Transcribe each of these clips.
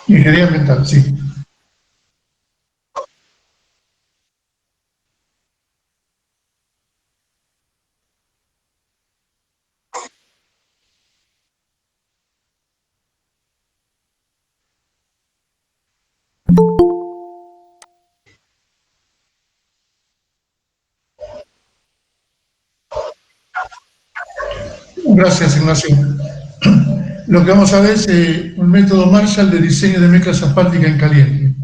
Ingeniería ambiental, sí. Gracias, Ignacio. Lo que vamos a ver es un método Marshall de diseño de mezclas asfálticas en caliente.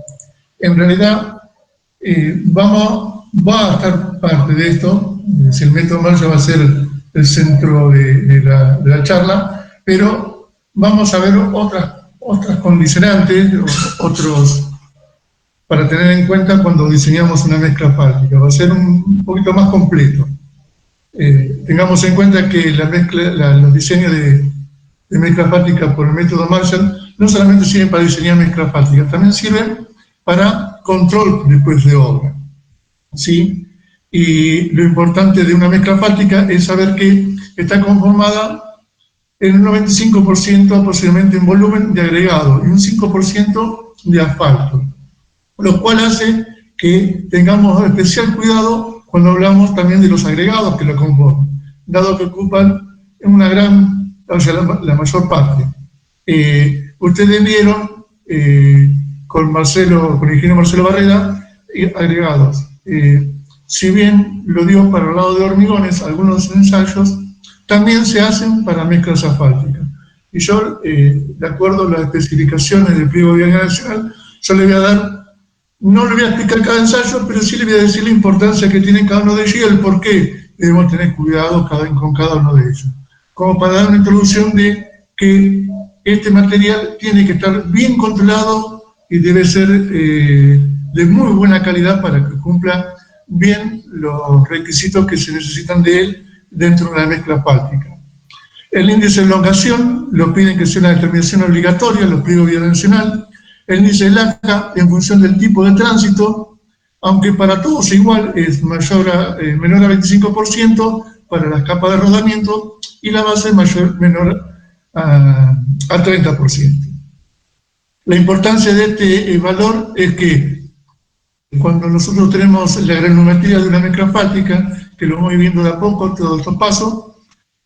En realidad, va a estar parte de esto, el método Marshall va a ser el centro de la charla, pero vamos a ver otras condicionantes, otros para tener en cuenta cuando diseñamos una mezcla asfáltica. Va a ser un poquito más completo. Tengamos en cuenta que los diseños de mezcla asfáltica por el método Marshall no solamente sirven para diseñar mezcla asfáltica, también sirven para control después de obra, ¿sí? Y lo importante de una mezcla asfáltica es saber que está conformada en un 95% aproximadamente en volumen de agregado y un 5% de asfalto, lo cual hace que tengamos especial cuidado cuando hablamos también de los agregados que lo componen, dado que ocupan una gran, o sea, la mayor parte. Ustedes vieron con el ingeniero Marcelo Barrera, agregados. Si bien lo dio para el lado de hormigones, algunos ensayos también se hacen para mezclas asfálticas. Y yo, de acuerdo a las especificaciones del pliego bienal nacional, yo le voy a dar, no le voy a explicar cada ensayo, pero sí le voy a decir la importancia que tiene cada uno de ellos y el por qué debemos tener cuidado con cada uno de ellos. Como para dar una introducción de que este material tiene que estar bien controlado y debe ser de muy buena calidad para que cumpla bien los requisitos que se necesitan de él dentro de una mezcla asfáltica. El índice de elongación lo piden que sea una determinación obligatoria, los pliegos bidimensional. El índice de laja en función del tipo de tránsito, aunque para todos igual es menor a 25% para las capas de rodamiento y la base menor a 30%. La importancia de este valor es que cuando nosotros tenemos la granulometría de una mezcla asfáltica, que lo vamos viendo de a poco, todos estos pasos,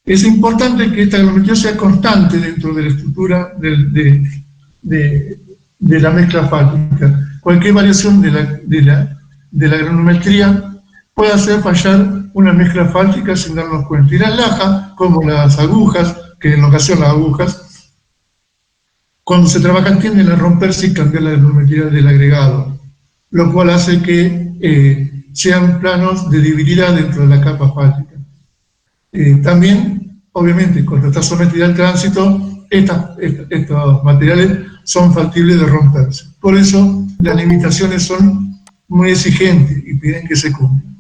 es importante que esta granulometría sea constante dentro de la estructura de la mezcla asfáltica. Cualquier variación de la granulometría puede hacer fallar una mezcla asfáltica sin darnos cuenta. Y las lajas, como las agujas, que en ocasión las agujas, cuando se trabajan tienden a romperse y cambiar la granulometría del agregado, lo cual hace que sean planos de debilidad dentro de la capa asfáltica. También, obviamente, cuando está sometida al tránsito, estos materiales son factibles de romperse. Por eso, las limitaciones son muy exigentes y piden que se cumplan.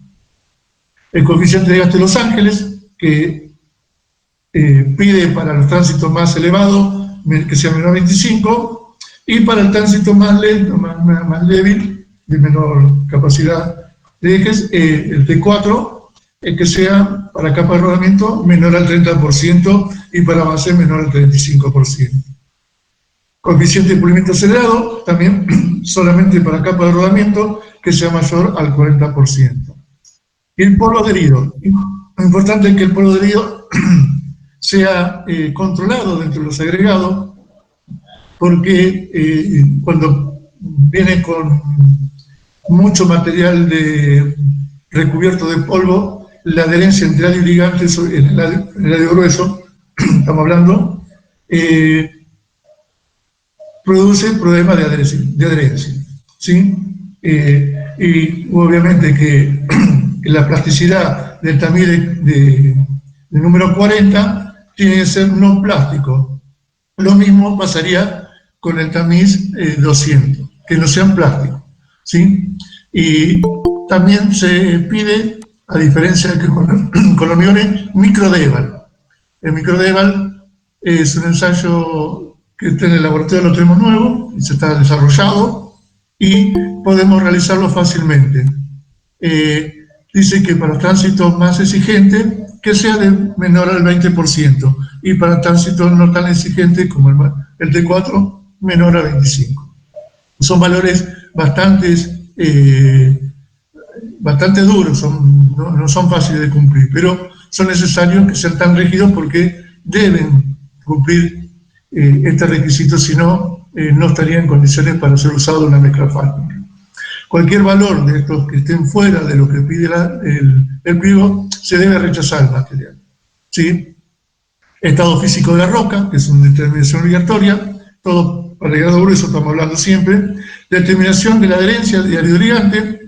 El coeficiente de gasto de Los Ángeles, que pide para los tránsitos más elevados que sea menor a 25, y para el tránsito más lento, más débil, de menor capacidad de ejes, el T4, que sea para capa de rodamiento menor al 30% y para base menor al 35%. Coeficiente de pulimiento acelerado, también solamente para capa de rodamiento, que sea mayor al 40%. Y el polvo adherido. Lo importante es que el polvo adherido sea controlado dentro de los agregados, porque cuando viene con mucho material recubierto de polvo, la adherencia entre helio y ligante, en el helio grueso, estamos hablando, produce problemas de adherencia, ¿sí? Y obviamente que la plasticidad del tamiz de número 40 tiene que ser no plástico. Lo mismo pasaría con el tamiz 200, que no sean plásticos, ¿sí? Y también se pide, a diferencia de que con los hormigones, microdeval. El microdeval es un ensayo que está en el laboratorio, lo tenemos nuevo, y se está desarrollado, y podemos realizarlo fácilmente. Dice que para los tránsitos más exigentes, que sea de menor al 20%, y para tránsito no tan exigente como el T4, menor a 25%. Son valores bastante duros, no son fáciles de cumplir, pero son necesarios que sean tan rígidos porque deben cumplir este requisito, si no, no estarían en condiciones para ser usado en una mezcla fármica. Cualquier valor de estos que estén fuera de lo que pide el pliego, se debe rechazar el material, ¿sí? Estado físico de la roca, que es una determinación obligatoria, todo para el grado grueso estamos hablando siempre. Determinación de la adherencia de ligante,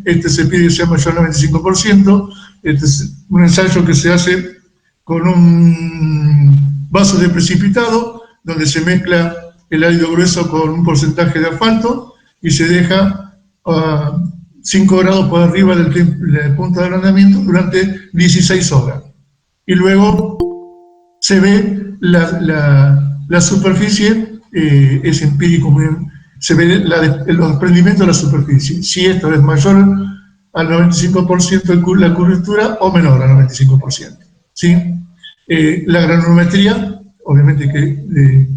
este se pide que sea mayor al 95%, este es un ensayo que se hace con un vaso de precipitado, donde se mezcla el árido grueso con un porcentaje de asfalto y se deja 5 grados por arriba del punto de ablandamiento durante 16 horas. Y luego se ve la superficie, es empírico, se ve los desprendimientos de la superficie. Si esto es mayor al 95% la curvatura o menor al 95%. ¿Sí? La granulometría, obviamente que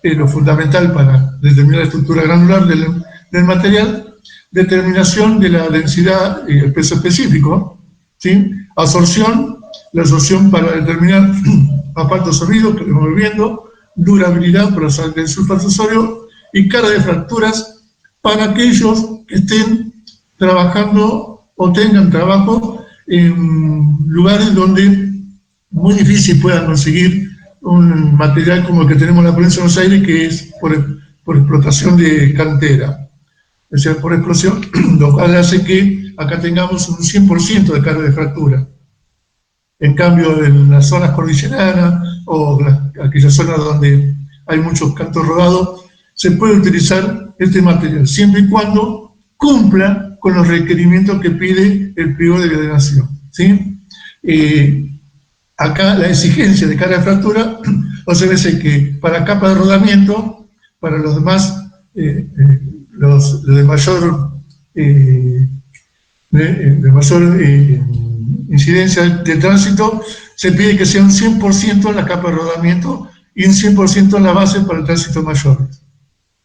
es lo fundamental para determinar la estructura granular del material, determinación de la densidad y el peso específico, ¿sí? Absorción, la absorción para determinar aparato absorbido, que estamos viendo, durabilidad para el sulfato de sodio y cara de fracturas para aquellos que estén trabajando o tengan trabajo en lugares donde muy difícil puedan conseguir un material como el que tenemos en la provincia de Buenos Aires, que es por explotación de cantera, o sea, por explosión, lo cual hace que acá tengamos un 100% de carga de fractura. En cambio, en las zonas cordilleranas o aquellas zonas donde hay muchos cantos rodados, se puede utilizar este material, siempre y cuando cumpla con los requerimientos que pide el pliego de gradación, ¿sí? Acá la exigencia de carga de fractura, o sea, es que para capa de rodamiento, para los demás, los de mayor incidencia de tránsito, se pide que sea un 100% en la capa de rodamiento y un 100% en la base para el tránsito mayor.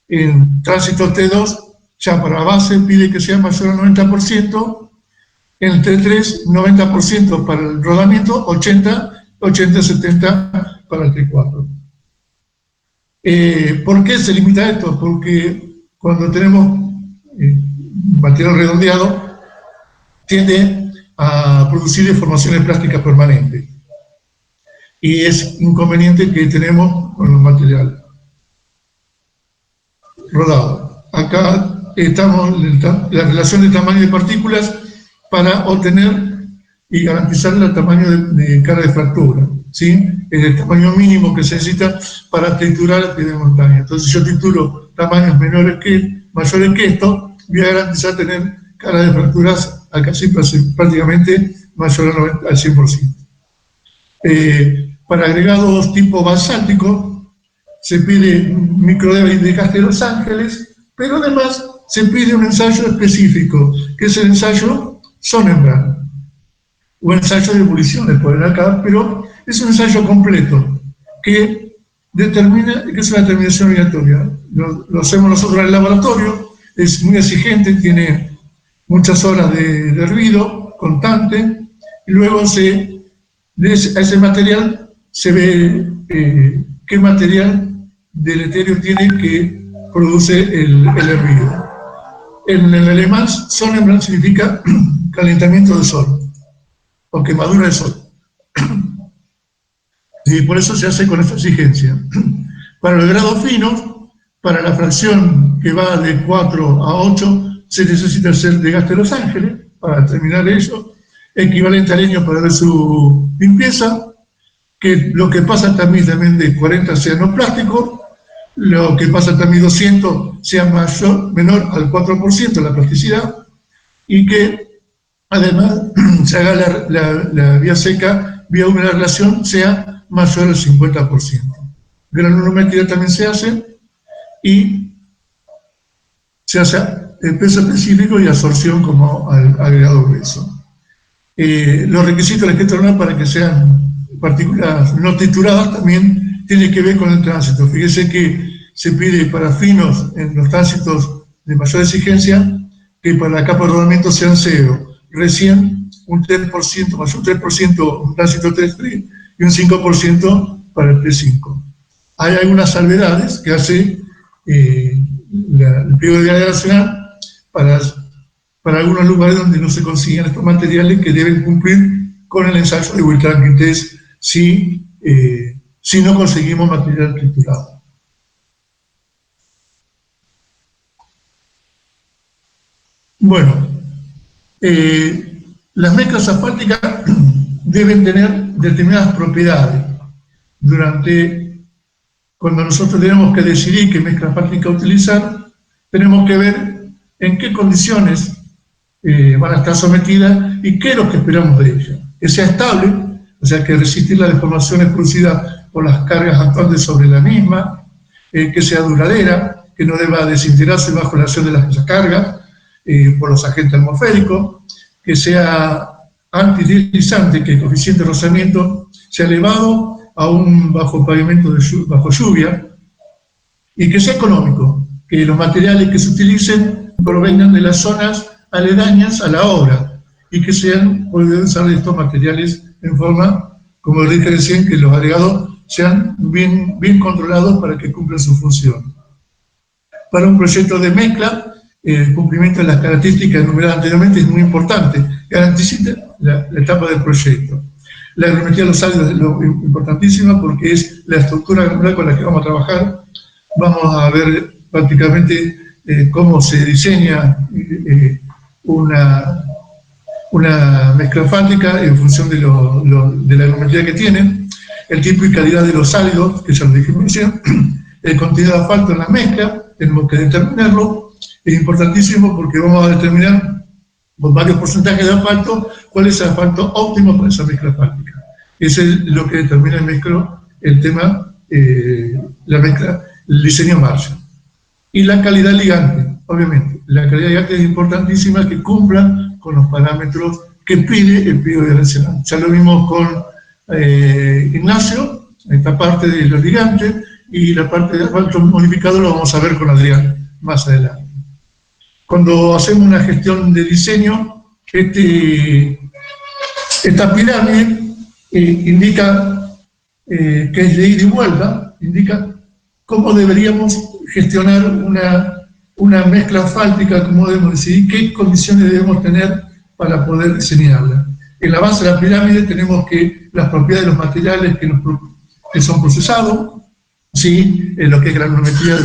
En tránsito T2, ya para la base pide que sea mayor al 90%, en el T3, 90% para el rodamiento, 80-70 para el T4. ¿Por qué se limita esto? Porque cuando tenemos material redondeado, tiende a producir deformaciones plásticas permanentes. Y es inconveniente que tenemos con el material rodado. Acá estamos en la relación de tamaño de partículas para obtener y garantizar el tamaño de carga de fractura, ¿sí? Es el tamaño mínimo que se necesita para triturar la piedra de montaña. Entonces, si yo trituro tamaños mayores que esto, voy a garantizar tener carga de fracturas a casi prácticamente mayor al 100%. Para agregados tipo basáltico, se pide un microdesgaste de Los Ángeles, pero además se pide un ensayo específico, que es el ensayo Sonnenbrand, o ensayo de ebullición, les ponen acá, pero es un ensayo completo, que determina, que es una determinación obligatoria. Lo hacemos nosotros en el laboratorio, es muy exigente, tiene muchas horas de hervido constante, y luego a ese material se ve qué material deleterio tiene que produce el hervido. En el alemán, Sonnenbrand significa calentamiento del sol, o quemadura del sol. Y por eso se hace con esta exigencia. Para los grados finos, para la fracción que va de 4 a 8, se necesita hacer desgaste de Los Ángeles, para terminar eso, equivalente al año para ver su limpieza, que lo que pasa también de 40 sea no plástico, lo que pasa también 200 sea menor al 4% de la plasticidad, y que además se haga la vía seca, vía húmeda de relación, sea mayor al 50%. Granulometría también se hace, y se hace el peso específico y absorción como agregado grueso. Los requisitos del esqueleto lunar para que sean partículas no trituradas también tiene que ver con el tránsito. Fíjese que se pide para finos en los tránsitos de mayor exigencia que para la capa de rodamiento sean 0. Recién un 3%, más un 3% un tránsito 3-3 y un 5% para el P5. Hay algunas salvedades que hace el pliego de diálogo nacional para algunos lugares donde no se consiguen estos materiales que deben cumplir con el ensayo de Whitranking Test si no conseguimos material triturado. Bueno, las mezclas asfálticas deben tener determinadas propiedades. Cuando nosotros tenemos que decidir qué mezcla asfáltica utilizar, tenemos que ver en qué condiciones van a estar sometidas y qué es lo que esperamos de ella. Que sea estable, o sea, que resistir las deformaciones producidas por las cargas actuantes sobre la misma, que sea duradera, que no deba desintegrarse bajo la acción de las cargas por los agentes atmosféricos, que sea antideslizante, que el coeficiente de rozamiento sea elevado aún bajo pavimento bajo lluvia, y que sea económico, que los materiales que se utilicen provengan de las zonas aledañas a la obra y que pueden usar estos materiales en forma, como dije recién, que los agregados sean bien controlados para que cumplan su función. Para un proyecto de mezcla, el cumplimiento de las características enumeradas anteriormente es muy importante, garantiza la etapa del proyecto. La granulometría de los sólidos es lo importantísima porque es la estructura granular con la que vamos a trabajar. Vamos a ver prácticamente cómo se diseña una mezcla asfáltica en función de la granulometría que tienen, el tipo y calidad de los sólidos, que ya lo dijimos recién, el contenido de asfalto en la mezcla, tenemos que determinarlo, es importantísimo porque vamos a determinar con varios porcentajes de asfalto cuál es el asfalto óptimo para esa mezcla asfáltica. Eso es lo que determina el tema, la mezcla, el diseño margen. Y la calidad ligante, obviamente. La calidad ligante es importantísima que cumpla con los parámetros que pide el pliego direccional. Ya lo vimos con Ignacio, esta parte de los ligantes, y la parte de asfalto modificado lo vamos a ver con Adrián más adelante. Cuando hacemos una gestión de diseño, esta pirámide indica que es de ida y vuelta, indica cómo deberíamos gestionar una mezcla asfáltica, cómo debemos decidir qué condiciones debemos tener para poder diseñarla. En la base de la pirámide tenemos que las propiedades de los materiales que son procesados, ¿sí? Lo que es granulometría,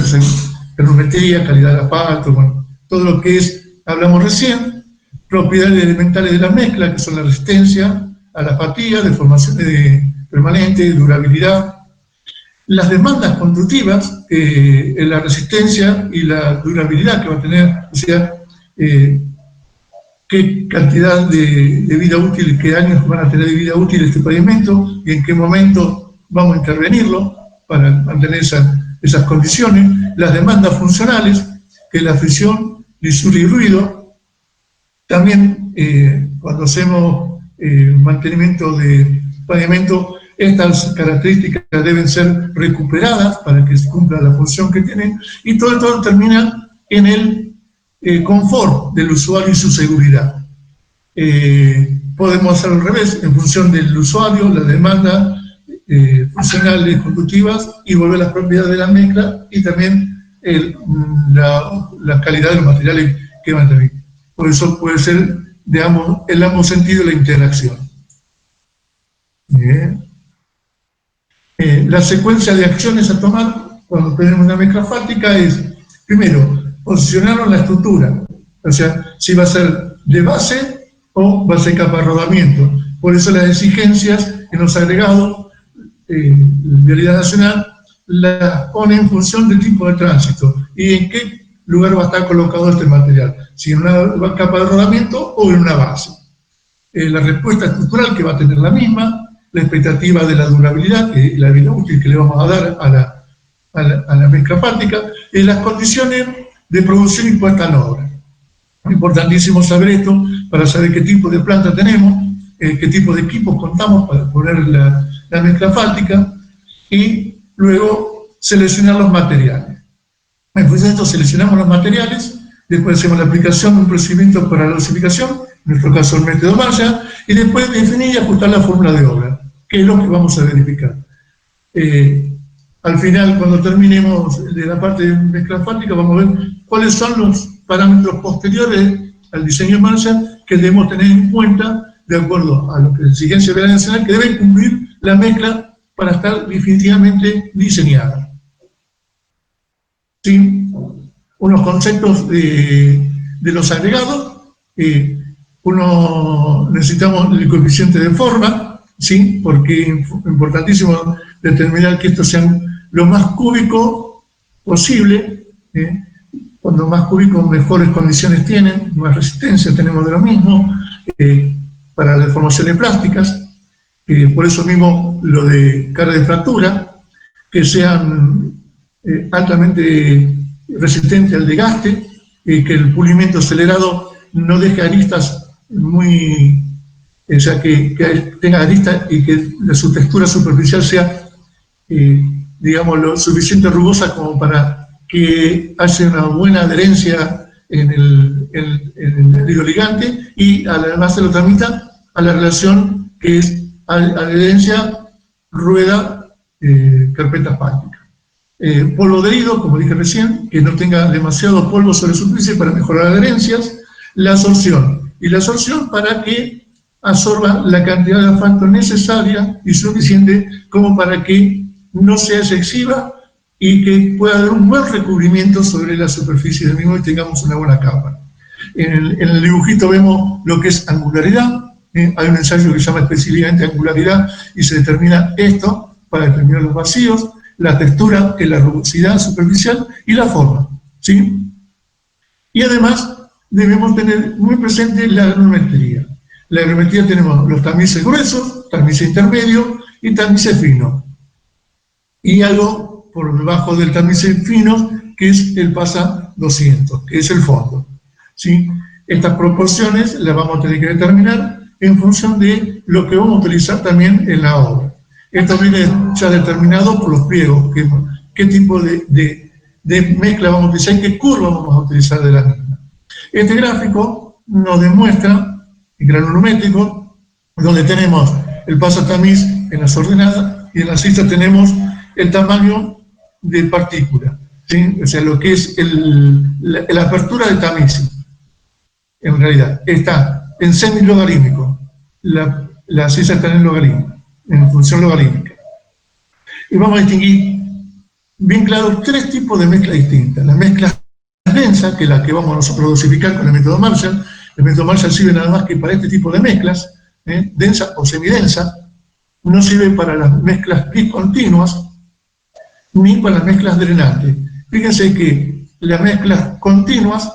calidad del asfalto, bueno, todo lo que hablamos recién, propiedades elementales de la mezcla, que son la resistencia a la fatiga, deformaciones permanentes, durabilidad, las demandas constructivas, la resistencia y la durabilidad que va a tener, o sea, qué cantidad de vida útil, qué años van a tener de vida útil este pavimento y en qué momento vamos a intervenirlo para mantener esas condiciones, las demandas funcionales, que es la fricción, lisura y ruido. También cuando hacemos mantenimiento de pavimento, estas características deben ser recuperadas para que se cumpla la función que tienen, y todo termina en el confort del usuario y su seguridad. Podemos hacerlo al revés, en función del usuario, la demanda funcionales, constructivas, y volver a las propiedades de la mezcla y también la calidad de los materiales que van a tener. Por eso puede ser, digamos, en ambos sentidos la interacción. Bien. La secuencia de acciones a tomar cuando tenemos una mezcla asfáltica es, primero, posicionarlo en la estructura, o sea, si va a ser de base o va a ser capa de rodamiento. Por eso las exigencias en los agregados, Vialidad Nacional las pone en función del tipo de tránsito y en qué lugar va a estar colocado este material, si en una capa de rodamiento o en una base. La respuesta estructural que va a tener la misma, la expectativa de la durabilidad, que es la vida útil que le vamos a dar a la mezcla asfáltica, y las condiciones de producción y puesta en obra. Es importantísimo saber esto para saber qué tipo de planta tenemos, qué tipo de equipos contamos para poner la mezcla asfáltica, y luego seleccionar los materiales. En función de esto seleccionamos los materiales, después hacemos la aplicación de un procedimiento para la dosificación, en nuestro caso el método Marshall, y después definir y ajustar la fórmula de obra, que es lo que vamos a verificar. Al final, cuando terminemos de la parte de mezcla asfáltica, vamos a ver cuáles son los parámetros posteriores al diseño Marshall que debemos tener en cuenta de acuerdo a lo que la exigencia nacional que debe cumplir la mezcla para estar definitivamente diseñada. ¿Sí? Unos conceptos de los agregados. Necesitamos el coeficiente de forma, ¿sí? Porque es importantísimo determinar que estos sean lo más cúbico posible. Cuando más cúbicos, mejores condiciones tienen, más resistencia tenemos de lo mismo, para las deformaciones plásticas. Por eso mismo lo de carga de fractura, que sean altamente resistentes al desgaste, que el pulimento acelerado no deje aristas muy, o sea, que tenga aristas y que su textura superficial sea, digamos, lo suficiente rugosa como para que haya una buena adherencia en el hidroligante, y además se lo tramita a la relación que es adherencia rueda-carpeta asfáltica. Polvo adherido, como dije recién, que no tenga demasiado polvo sobre la superficie para mejorar adherencias. La absorción. Y la absorción para que absorba la cantidad de asfalto necesaria y suficiente como para que no sea excesiva y que pueda dar un buen recubrimiento sobre la superficie del mismo y tengamos una buena capa. En el dibujito vemos lo que es angularidad. Hay un ensayo que se llama específicamente angularidad y se determina esto para determinar los vacíos, la textura, que es la rugosidad superficial, y la forma, ¿sí? Y además debemos tener muy presente la granulometría. La granulometría tenemos los tamices gruesos, tamices intermedios y tamices finos. Y algo por debajo del tamice fino, que es el PASA 200, que es el fondo, ¿sí? Estas proporciones las vamos a tener que determinar en función de lo que vamos a utilizar también en la obra. Esto viene ya determinado por los pliegos, qué tipo de mezcla vamos a utilizar y qué curva vamos a utilizar de la misma. Este gráfico nos demuestra, el granulométrico, donde tenemos el paso tamiz en las ordenadas y en las cistas tenemos el tamaño de partícula, ¿sí? O sea, lo que es la apertura del tamiz. En realidad, está en semilogarítmico, la cisa está en logaritmo, en función logarítmica. Y vamos a distinguir bien claro tres tipos de mezclas distintas. La mezcla densa, que es la que vamos nosotros a dosificar con el método Marshall. El método Marshall sirve nada más que para este tipo de mezclas, densa o semidensa. No sirve para las mezclas discontinuas ni para las mezclas drenantes. Fíjense que las mezclas continuas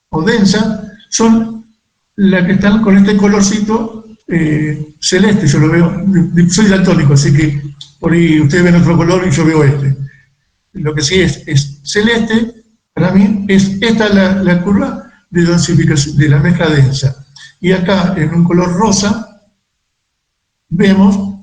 o densas son las que están con este colorcito celeste. Yo lo veo, soy daltónico, así que por ahí ustedes ven otro color y yo veo este. Lo que sí es celeste, para mí es esta la curva de dosificación de la mezcla densa. Y acá en un color rosa vemos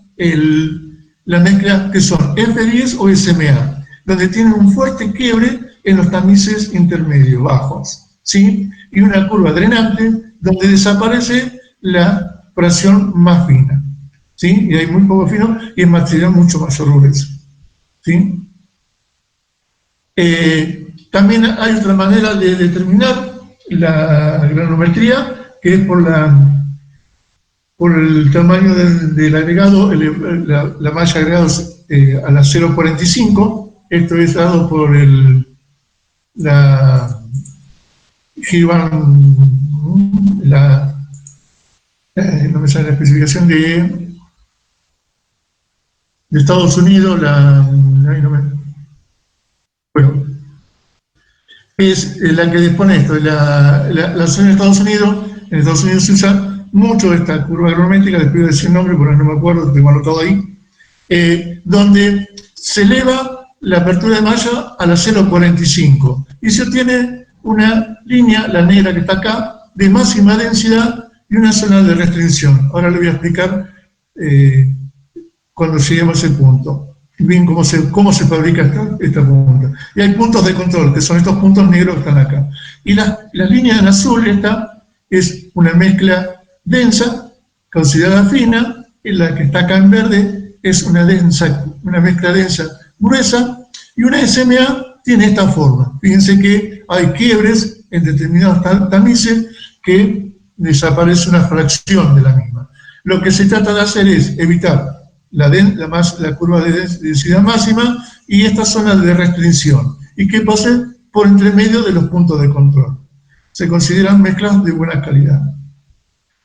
la mezcla que son F10 o SMA, donde tienen un fuerte quiebre en los tamices intermedios bajos, ¿sí? Y una curva drenante donde desaparece la fracción más fina, ¿sí? Y hay muy poco fino y el material mucho más grueso, ¿sí? También hay otra manera de determinar la granulometría, que es por el tamaño del agregado, la malla agregada a la 0,45. Esto es dado por la Givan, no me sale la especificación de Estados Unidos, bueno, es la que dispone esto, la zona de Estados Unidos. En Estados Unidos se usa mucho esta curva granulométrica, después de decir el nombre, porque no me acuerdo, tengo anotado ahí, donde se eleva la apertura de malla a la 0,45 y se obtiene una línea, la negra que está acá, de máxima densidad y una zona de restricción. Ahora le voy a explicar cuando lleguemos a ese punto, bien cómo se fabrica esta punta. Y hay puntos de control, que son estos puntos negros que están acá. Y la línea en azul, esta es una mezcla densa, considerada fina, y la que está acá en verde es una mezcla densa gruesa, y una SMA tiene esta forma. Fíjense que hay quiebres en determinados tamices que desaparece una fracción de la misma. Lo que se trata de hacer es evitar la curva de densidad máxima y esta zona de restricción, y que pase por entre medio de los puntos de control. Se consideran mezclas de buena calidad.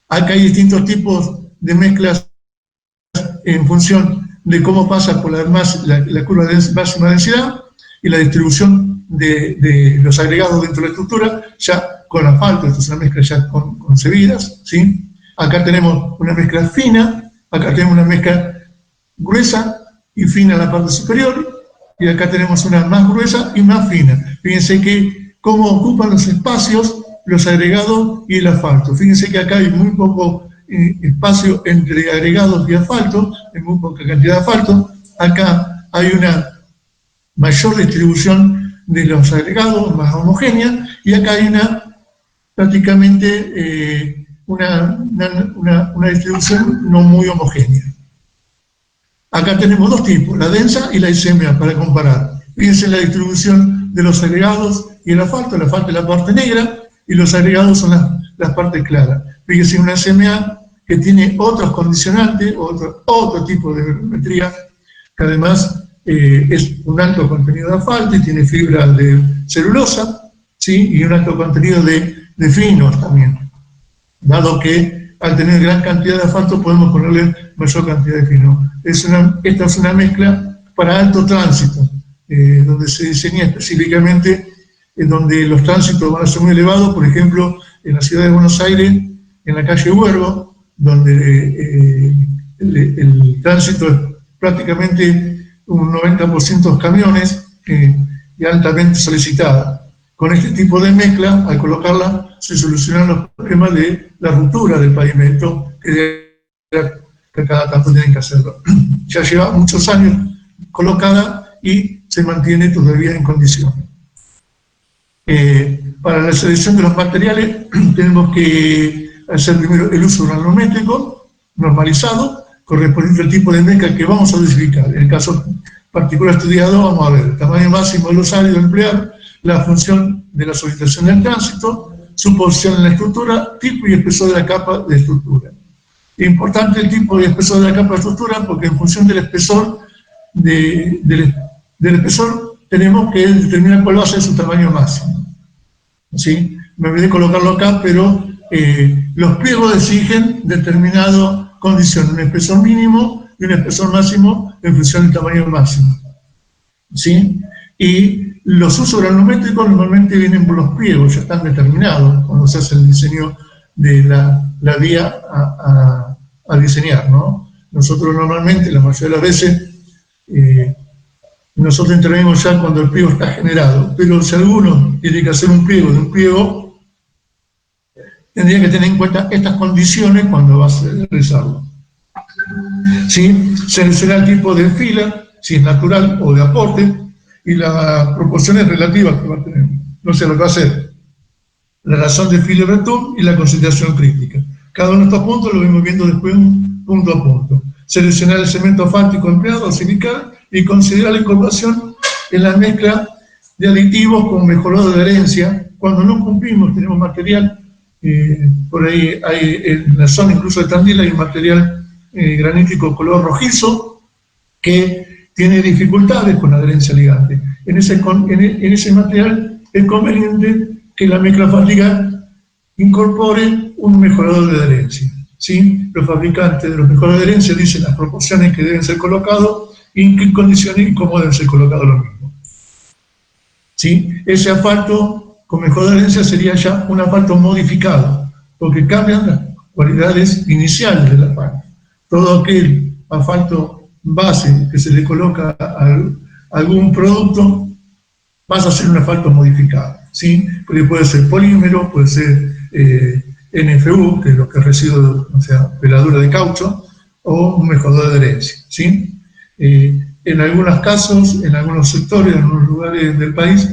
Acá hay distintos tipos de mezclas en función de cómo pasa por la curva de máxima densidad y la distribución de los agregados dentro de la estructura, ya con asfalto. Esto es una mezcla ya concebidas, ¿sí? Acá tenemos una mezcla fina, acá tenemos una mezcla gruesa y fina en la parte superior, y acá tenemos una más gruesa y más fina. Fíjense que cómo ocupan los espacios, los agregados y el asfalto. Fíjense que acá hay muy poco espacio entre agregados y asfalto, hay muy poca cantidad de asfalto. Acá hay una mayor distribución de los agregados, más homogénea, y acá hay prácticamente una distribución no muy homogénea. Acá tenemos dos tipos, la densa y la SMA, para comparar. Fíjense en la distribución de los agregados y el asfalto es la parte negra y los agregados son las partes claras. Fíjense una SMA que tiene otros condicionantes, otro tipo de geometría, que además es un alto contenido de asfalto y tiene fibra de celulosa, ¿sí? Y un alto contenido de finos también, dado que al tener gran cantidad de asfalto podemos ponerle mayor cantidad de fino. Esta es una mezcla para alto tránsito, donde se diseña específicamente donde los tránsitos van a ser muy elevados, por ejemplo, en la ciudad de Buenos Aires, en la calle Huergo, donde el tránsito es prácticamente un 90% camiones y altamente solicitada. Con este tipo de mezcla, al colocarla, se solucionan los problemas de la ruptura del pavimento, que cada tanto tienen que hacerlo. Ya lleva muchos años colocada y se mantiene todavía en condiciones. Para la selección de los materiales tenemos que hacer primero el uso granulométrico normalizado, correspondiente al tipo de mezcla que vamos a dosificar. En el caso particular estudiado, vamos a ver el tamaño máximo de los áridos a emplear, la función de la solicitación del tránsito, su posición en la estructura, tipo y espesor de la capa de estructura. Importante el tipo y espesor de la capa de estructura porque en función del espesor, del espesor tenemos que determinar cuál va a ser su tamaño máximo. ¿Sí? Me olvidé colocarlo acá, pero los pliegos exigen determinada condición, un espesor mínimo y un espesor máximo en función del tamaño máximo. ¿Sí? Y los usos granulométricos normalmente vienen por los pliegos, ya están determinados cuando se hace el diseño de la vía a diseñar, ¿no? Nosotros normalmente, la mayoría de las veces, nosotros intervenimos ya cuando el pliego está generado, pero si alguno tiene que hacer un pliego de un pliego, tendría que tener en cuenta estas condiciones cuando va a realizarlo. ¿Sí? Seleccionar el tipo de fila, si es natural o de aporte, y las proporciones relativas que va a tener. No sé lo que va a hacer. La razón de filo de Bertún y la concentración crítica. Cada uno de estos puntos lo vamos viendo después punto a punto. Seleccionar el cemento asfáltico empleado, silical, y considerar la incorporación en la mezcla de aditivos con mejorado de adherencia. Cuando no cumplimos, tenemos material, por ahí hay en la zona incluso de Tandil hay un material granítico color rojizo que tiene dificultades con adherencia ligante. En ese material es conveniente que la mezcla asfáltica incorpore un mejorador de adherencia. ¿Sí? Los fabricantes de los mejoradores de adherencia dicen las proporciones que deben ser colocados y en qué condiciones y cómo deben ser colocados los mismos. ¿Sí? Ese asfalto con mejorador de adherencia sería ya un asfalto modificado, porque cambian las cualidades iniciales del asfalto. Todo aquel asfalto base que se le coloca a algún producto pasa a ser un asfalto modificado, ¿sí? Porque puede ser polímero, puede ser NFU, que es lo que es residuo, o sea, peladura de caucho, o un mejorador de adherencia, ¿sí? En algunos casos, en algunos sectores, en algunos lugares del país,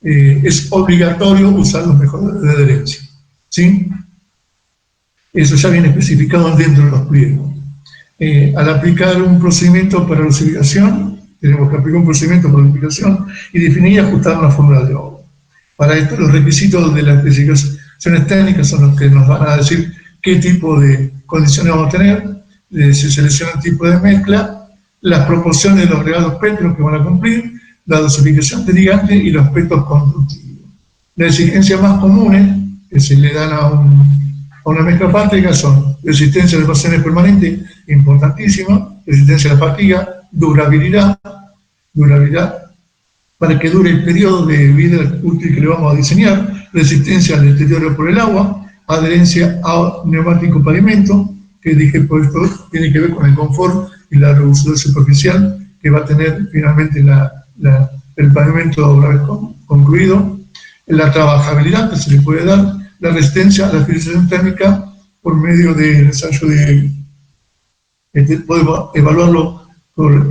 es obligatorio usar los mejoradores de adherencia, ¿sí? Eso ya viene especificado dentro de los pliegos. Al aplicar un procedimiento para dosificación, tenemos que aplicar un procedimiento para dosificación y definir y ajustar una fórmula de obra. Para esto, los requisitos de las especificaciones técnicas son los que nos van a decir qué tipo de condiciones vamos a tener, se selecciona el tipo de mezcla, las proporciones de los agregados pétreos que van a cumplir, la dosificación de ligante y los aspectos constructivos. Las exigencias más comunes que se le dan a una mezcla fáltica son resistencia a las ecuaciones permanentes, importantísima, resistencia a la fatiga, durabilidad, para que dure el periodo de vida útil que le vamos a diseñar, resistencia al deterioro por el agua, adherencia a neumático pavimento, que dije por esto tiene que ver con el confort y la revolución superficial que va a tener finalmente el pavimento una vez concluido, la trabajabilidad que se le puede dar, la resistencia a la filiación térmica por medio del ensayo podemos evaluarlo por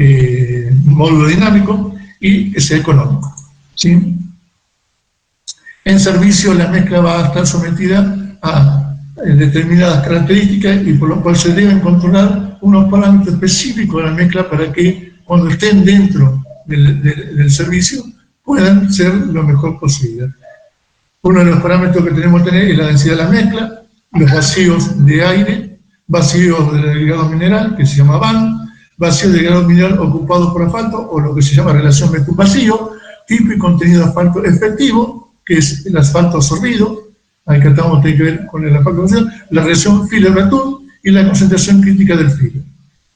módulo dinámico y que sea económico, ¿sí? En servicio, la mezcla va a estar sometida a determinadas características y por lo cual se deben controlar unos parámetros específicos de la mezcla para que cuando estén dentro del servicio puedan ser lo mejor posible. Uno de los parámetros que tenemos que tener es la densidad de la mezcla, los vacíos de aire, vacíos del agregado mineral, que se llama VAN, vacíos de agregado mineral ocupados por asfalto, o lo que se llama relación betún-vacío, tipo y contenido de asfalto efectivo, que es el asfalto absorbido, ahí que tiene que ver con el asfalto absorbido, la relación filo-betún y la concentración crítica del filo.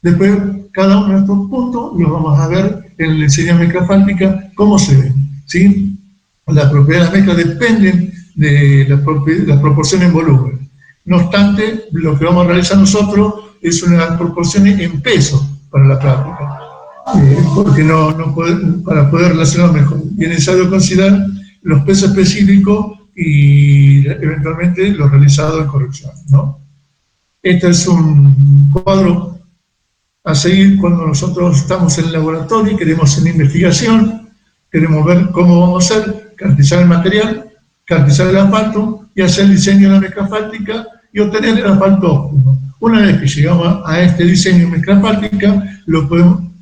Después, cada uno de estos puntos los vamos a ver en la enseñanza mezcla fáltica, cómo se ven, ¿sí? Las propiedades de la mezcla dependen de las proporciones en volumen. No obstante, lo que vamos a realizar nosotros es unas proporciones en peso para la práctica, porque para poder relacionar mejor. Y es necesario considerar los pesos específicos y eventualmente los realizados en corrección, ¿no? Este es un cuadro a seguir cuando nosotros estamos en el laboratorio y queremos hacer una investigación, queremos ver cómo vamos a hacer, caracterizar el material, caracterizar el asfalto y hacer el diseño de la mezcla fáltica y obtener el asfalto óptimo. Una vez que llegamos a este diseño de mezcla fáltica,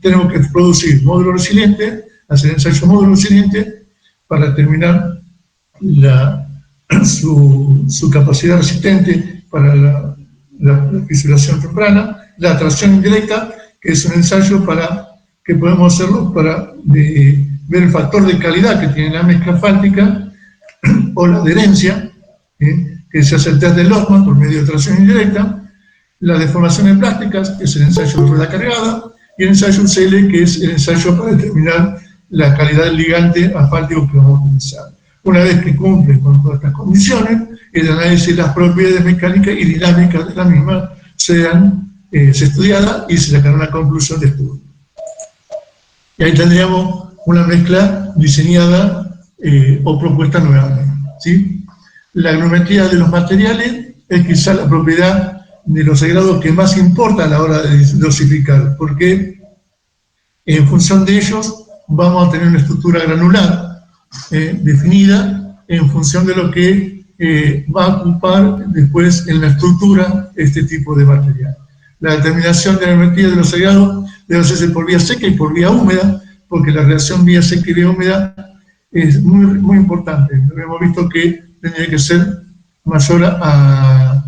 tenemos que producir módulo resiliente, hacer ensayo módulo resiliente para determinar su capacidad resistente para la fisuración temprana, la tracción indirecta, que es un ensayo que podemos hacerlo para ver el factor de calidad que tiene la mezcla fáltica o la adherencia, que se hace el test de Lotman por medio de tracción indirecta, la deformación en plásticas, que es el ensayo de rueda cargada, y el ensayo UCL, que es el ensayo para determinar la calidad del ligante asfáltico que vamos a utilizar. Una vez que cumplen con todas estas condiciones, el análisis de las propiedades mecánicas y dinámicas de la misma se estudiadas y se sacará una conclusión de estudio. Y ahí tendríamos una mezcla diseñada o propuesta nuevamente, ¿sí? La granulometría de los materiales es quizá la propiedad de los agregados que más importa a la hora de dosificar, porque en función de ellos vamos a tener una estructura granular definida en función de lo que va a ocupar después en la estructura este tipo de material. La determinación de la granulometría de los agregados debe hacerse por vía seca y por vía húmeda, porque la relación vía seca y vía húmeda es muy, muy importante. Hemos visto que tendría que ser mayor a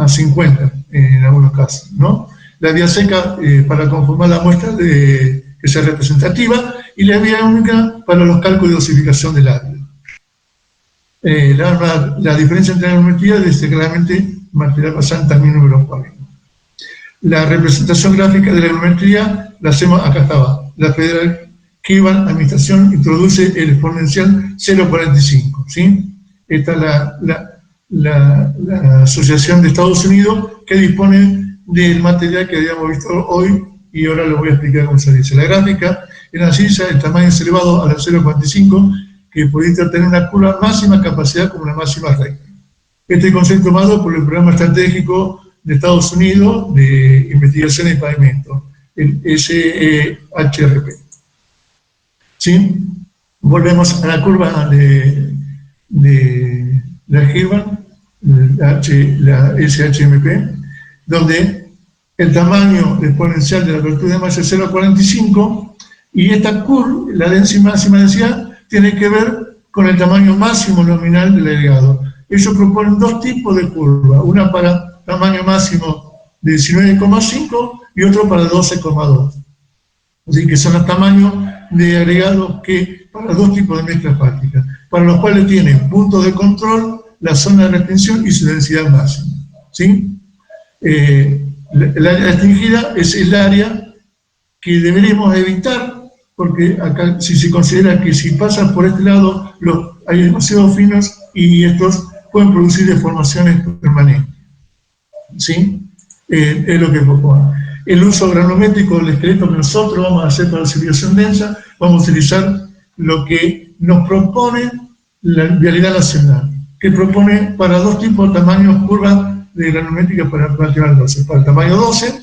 50 en algunos casos, ¿no? La vía seca para conformar la muestra que sea representativa y la vía única para los cálculos de dosificación del área. La diferencia entre la granulometría es claramente material pasante también número 40. La representación gráfica de la granulometría la hacemos, acá estaba, la Federal Kivan Administración introduce el exponencial 0,45, ¿sí? Esta es la Asociación de Estados Unidos que dispone del material que habíamos visto hoy y ahora lo voy a explicar cómo se dice. La gráfica en la silla, el tamaño es elevado a la 0,45, que podría tener una curva máxima capacidad como una máxima recta. Este concepto tomado por el Programa Estratégico de Estados Unidos de Investigación y Pavimento, el SHRP. ¿Sí? Volvemos a la curva de la Hirschman, la SHMP, donde el tamaño exponencial de la apertura de masa es 0,45 y esta curva, la máxima densidad, tiene que ver con el tamaño máximo nominal del agregado. Ellos proponen dos tipos de curva, una para tamaño máximo de 19,5 y otro para 12,2. Así que son los tamaños de agregados que para dos tipos de mezclas fácticas, para los cuales tienen puntos de control, la zona de retención y su densidad máxima. ¿Sí? El área restringida es el área que deberemos evitar, porque acá si se considera que si pasan por este lado hay demasiado finos y estos pueden producir deformaciones permanentes. ¿Sí? Es lo que propone. El uso granulométrico del esqueleto que nosotros vamos a hacer para la civilización densa, vamos a utilizar lo que nos propone la Vialidad Nacional, que propone para dos tipos de tamaños curvas de granulométrica para el material 12, para el tamaño 12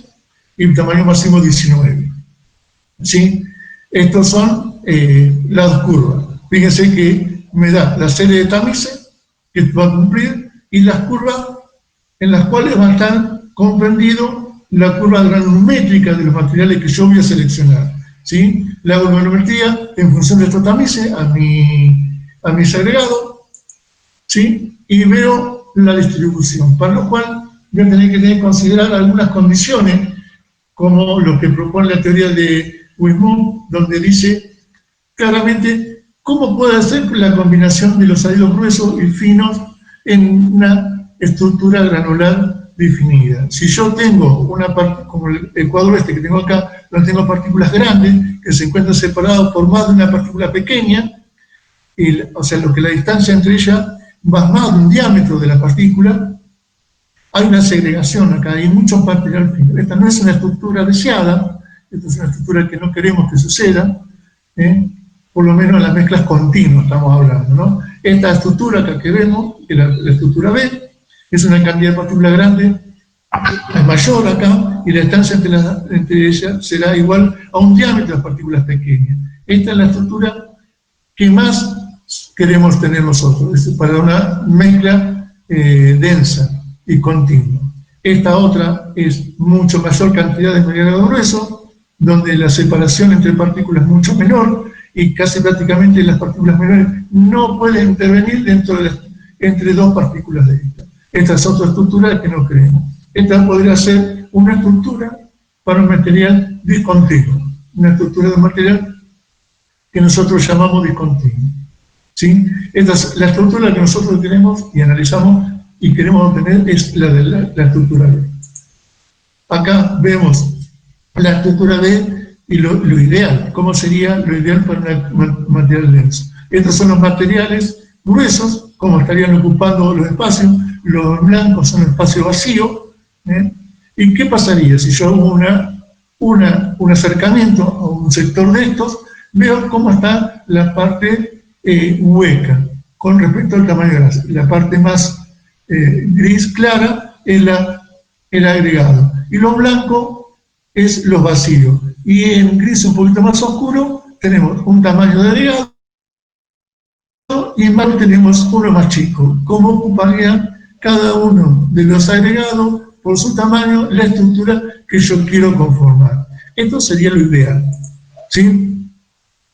y el tamaño máximo 19. ¿Sí? Estos son las dos curvas. Fíjense que me da la serie de tamices que va a cumplir y las curvas en las cuales va a estar comprendido la curva granulométrica de los materiales que yo voy a seleccionar. ¿Sí? La hago granulometría en función de estos tamices a mis agregados, ¿sí? Y veo la distribución, para lo cual voy a tener que considerar algunas condiciones, como lo que propone la teoría de Wismund, donde dice claramente cómo puede ser la combinación de los ácidos gruesos y finos en una estructura granular definida. Si yo tengo una parte, como el cuadro este que tengo acá, donde tengo partículas grandes que se encuentran separadas por más de una partícula pequeña, o sea, lo que la distancia entre ellas va más de un diámetro de la partícula, hay una segregación acá, hay mucho material fino. Esta no es una estructura deseada, esta es una estructura que no queremos que suceda, por lo menos en las mezclas continuas estamos hablando, ¿no? Esta estructura acá que vemos, que es la estructura B, es una cantidad de partículas grandes, es mayor acá, y la distancia entre ellas será igual a un diámetro de las partículas pequeñas. Esta es la estructura que más queremos tener nosotros, para una mezcla densa y continua. Esta otra es mucho mayor cantidad de material grueso, donde la separación entre partículas es mucho menor, y casi prácticamente las partículas menores no pueden intervenir entre dos partículas de esta. Esta es otra estructura que no queremos. Esta podría ser una estructura para un material discontinuo, una estructura de un material que nosotros llamamos discontinuo. ¿Sí? Esta es la estructura que nosotros tenemos y analizamos y queremos obtener, es la de la estructura B. Acá vemos la estructura B y lo ideal, cómo sería lo ideal para un material denso. Estos son los materiales gruesos, cómo estarían ocupando los espacios. Los blancos son espacio vacío. ¿Y qué pasaría si yo hago un acercamiento a un sector de estos? Veo cómo está la parte hueca con respecto al tamaño de la parte más gris clara es el agregado, y lo blanco es los vacíos, y en gris un poquito más oscuro tenemos un tamaño de agregado y en marrón tenemos uno más chico. ¿Cómo ocuparía cada uno de los agregados por su tamaño la estructura que yo quiero conformar? Esto sería lo ideal, ¿sí?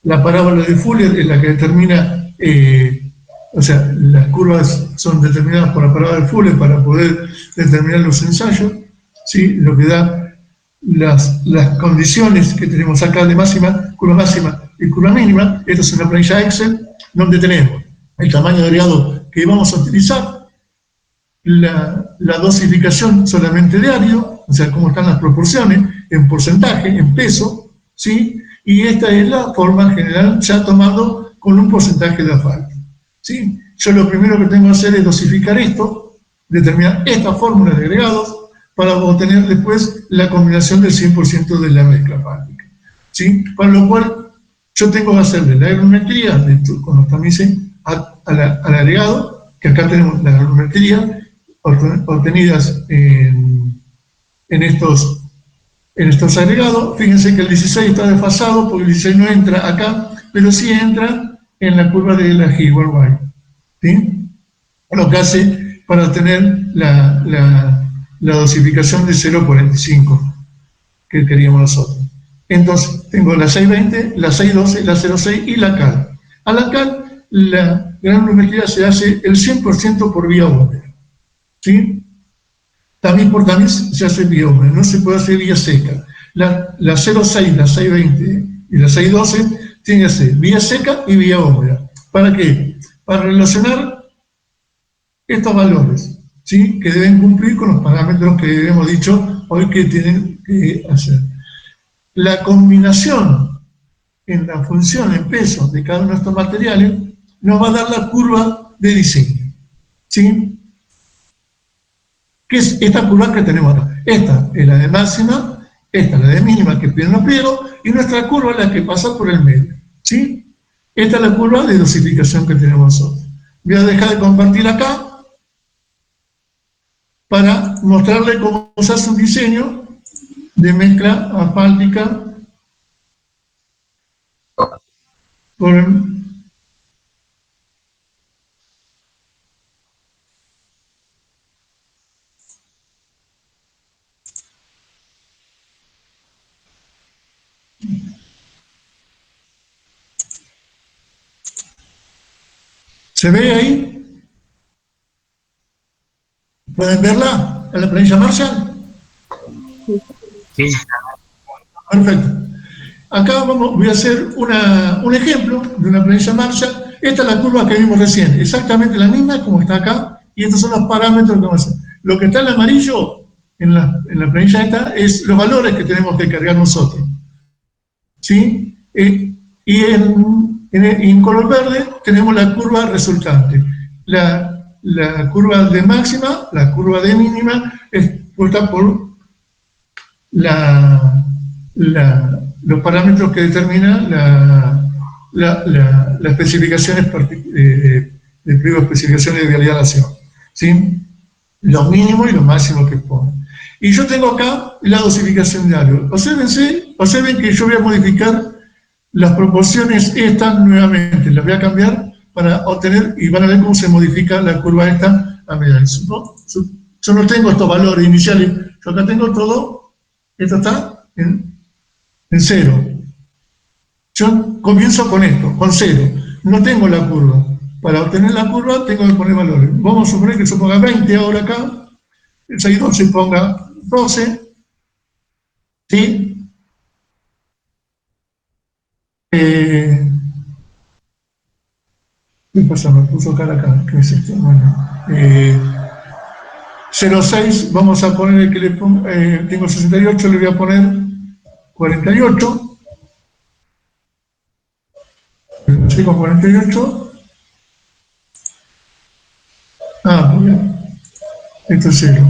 La parábola de Fuller es la que determina, o sea, las curvas son determinadas por la parábola de Fuller para poder determinar los ensayos, ¿sí? Lo que da las condiciones que tenemos acá de curva máxima y curva mínima. Esto es una planilla Excel donde tenemos el tamaño de agregado que vamos a utilizar, la dosificación solamente de árido, o sea, cómo están las proporciones en porcentaje, en peso, ¿sí? Y esta es la forma general ya tomando con un porcentaje de asfalto, ¿sí? Yo lo primero que tengo que hacer es dosificar esto, determinar esta fórmula de agregados para obtener después la combinación del 100% de la mezcla asfáltica, ¿sí? Para lo cual yo tengo que hacerle la granulometría con los tamices al agregado, que acá tenemos la granulometría, obtenidas en estos agregados. Fíjense que el 16 está desfasado porque el 16 no entra acá, pero sí entra en la curva de la Gilbert-White, ¿sí? Lo que hace para obtener la dosificación de 0,45 que queríamos nosotros. Entonces, tengo la 620, la 612, la 06 y la cal. A la cal, la granulometría se hace el 100% por vía húmeda, ¿sí? También por también se hace vía húmeda, no se puede hacer vía seca. La 06, la 620 y la 612 tienen que ser vía seca y vía húmeda. ¿Para qué? Para relacionar estos valores, ¿sí? Que deben cumplir con los parámetros que hemos dicho hoy que tienen que hacer. La combinación en la función en peso de cada uno de estos materiales nos va a dar la curva de diseño, ¿sí? Que es esta curva que tenemos acá. Esta es la de máxima, esta es la de mínima que piden los pliegos, y nuestra curva es la que pasa por el medio, ¿sí? Esta es la curva de dosificación que tenemos nosotros. Voy a dejar de compartir acá para mostrarle cómo se hace un diseño de mezcla asfáltica con ¿se ve ahí? ¿Pueden verla? ¿En la planilla Marshall? Sí. Perfecto. Acá voy a hacer un ejemplo de una planilla Marshall. Esta es la curva que vimos recién, exactamente la misma como está acá, y estos son los parámetros que vamos a hacer. Lo que está en amarillo, en la planilla esta, es los valores que tenemos que cargar nosotros, ¿sí? Y en color verde tenemos la curva resultante. La curva de máxima, la curva de mínima, es puesta por los parámetros que determinan las especificaciones de pliego de especificaciones de vialidad de la ciudad, ¿sí? Los mínimos y los máximos que ponen. Y yo tengo acá la dosificación de algo. Observen que yo voy a modificar las proporciones estas nuevamente, las voy a cambiar para obtener, y van a ver cómo se modifica la curva esta a medida de eso, ¿no? Yo no tengo estos valores iniciales, yo acá tengo todo, esto está en 0. Yo comienzo con esto, con 0, no tengo la curva. Para obtener la curva tengo que poner valores. Vamos a suponer que yo ponga 20 ahora acá, el 612 ponga 12, ¿sí? ¿Qué pasa? Me puso acá, ¿qué es esto? Bueno, 06, vamos a poner el que le pongo, tengo 68, le voy a poner 48. Con 48. Muy bien. Esto es 0.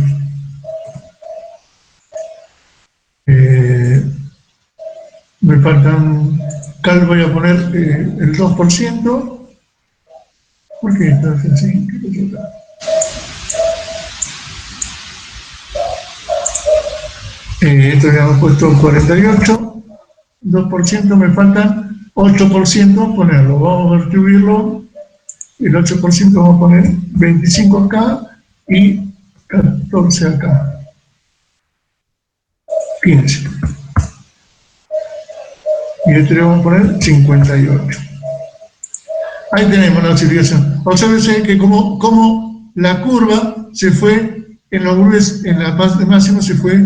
Me faltan, cal voy a poner el 2%. ¿Por qué está así? Esto ya hemos puesto 48. 2% me faltan 8% ponerlo. Vamos a distribuirlo. El 8% vamos a poner 25 acá y 14 acá. 15. Y este le vamos a poner 58. Ahí tenemos la dosificación. Observen que como la curva se fue en los bordes, en la parte máxima se fue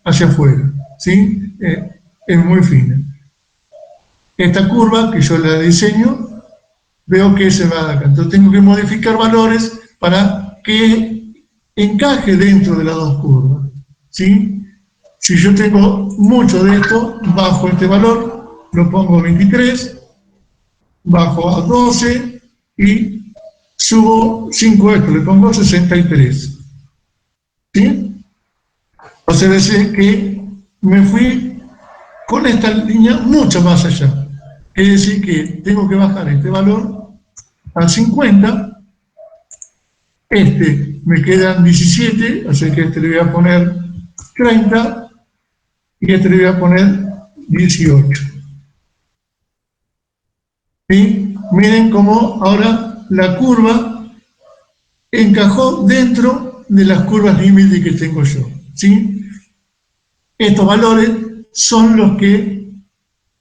hacia afuera, ¿sí? Es muy fina. Esta curva que yo la diseño, veo que se va de acá. Entonces tengo que modificar valores para que encaje dentro de las dos curvas, ¿sí? Si yo tengo mucho de esto, bajo este valor, lo pongo 23, bajo a 12 y subo 5 de esto, le pongo 63. ¿Sí? O sea, decir que me fui con esta línea mucho más allá. Es decir, que tengo que bajar este valor a 50, este me quedan 17, así que este le voy a poner 30 y este le voy a poner 18. ¿Sí? Miren cómo ahora la curva encajó dentro de las curvas límite que tengo yo. ¿Sí? Estos valores son los que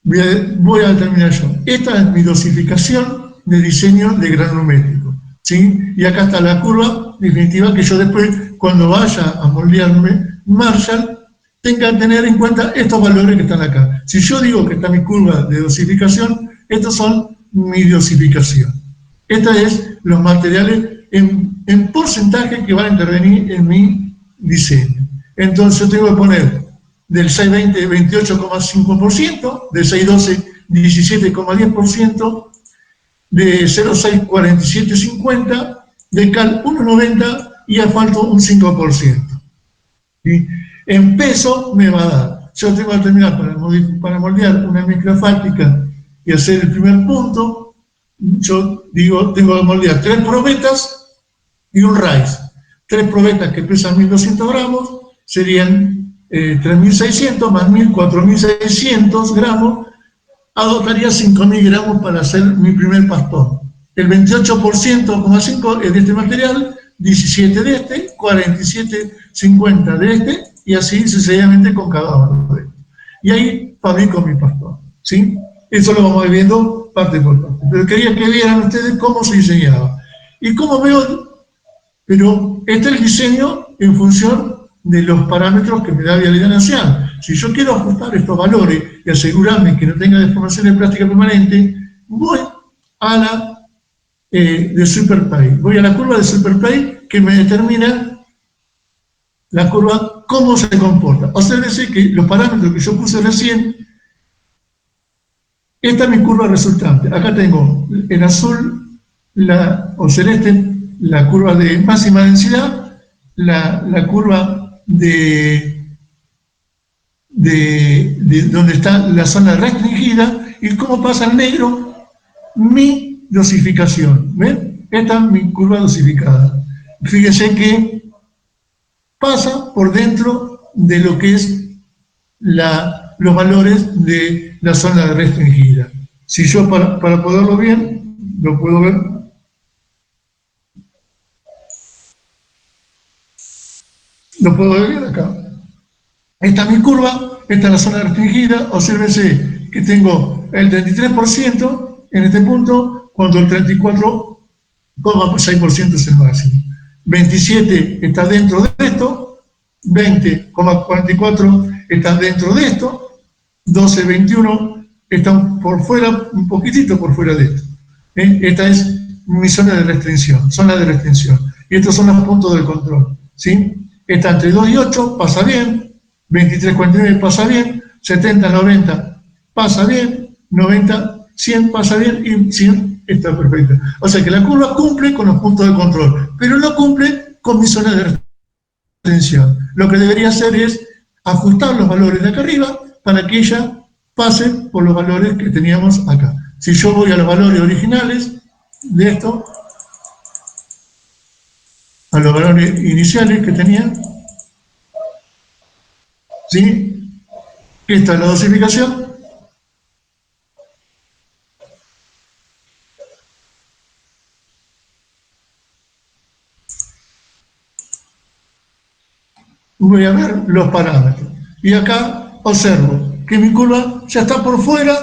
voy a determinar yo. Esta es mi dosificación de diseño de granulométrico. ¿Sí? Y acá está la curva definitiva que yo después, cuando vaya a moldearme Marshall, tenga que tener en cuenta estos valores que están acá. Si yo digo que está mi curva de dosificación, estos son mi dosificación. Estos es los materiales en porcentaje que van a intervenir en mi diseño. Entonces yo tengo que poner del 620 28,5%, del 612 17,10%, de 06 47,50%, de cal 1,90% y asfalto un 5%. ¿Sí? En peso me va a dar, yo tengo que terminar para moldear una mezcla asfáltica y hacer el primer punto, yo digo, tengo que moldear 3 probetas y un RICE. 3 probetas que pesan 1.200 gramos serían 3.600 más 4.600 gramos, adoptaría 5.000 gramos para hacer mi primer pastón. El 28,5% es de este material, 17 de este, 47,50 de este, y así sucesivamente con cada uno de estos. Y ahí fabrico mi pastón, ¿sí? Eso lo vamos a ir viendo parte por parte. Pero quería que vieran ustedes cómo se diseñaba. Y cómo veo, pero este es el diseño en función de los parámetros que me da Vialidad Nacional. Si yo quiero ajustar estos valores y asegurarme que no tenga deformación de plástica permanente, voy a la de SuperPay. Voy a la curva de SuperPay que me determina la curva cómo se comporta. Obsérvense que los parámetros que yo puse recién, esta es mi curva resultante. Acá tengo en azul o celeste la curva de máxima densidad, la curva de donde está la zona restringida, y cómo pasa al negro mi dosificación. ¿Ven? Esta es mi curva dosificada. Fíjense que pasa por dentro de lo que es los valores de la zona restringida. Si yo para poderlo bien, lo puedo ver. Lo puedo ver bien acá. Esta es mi curva, esta es la zona restringida. Obsérvense que tengo el 33% en este punto, cuando el 34,6% es el máximo. 27 está dentro de esto, 20,44 está dentro de esto, 12, 21 están por fuera, un poquitito por fuera de esto. Esta es mi zona de restricción, y estos son los puntos de control, ¿sí? Está entre 2 y 8, pasa bien, 23, 49 pasa bien, 70, 90 pasa bien, 90, 100 pasa bien y 100 está perfecta. O sea que la curva cumple con los puntos de control, pero no cumple con mi zona de restricción. Lo que debería hacer es ajustar los valores de acá arriba para que ella pase por los valores que teníamos acá. Si yo voy a los valores originales de esto, a los valores iniciales que tenía, ¿sí? Esta es la dosificación. Voy a ver los parámetros. Y acá observo que mi curva ya está por fuera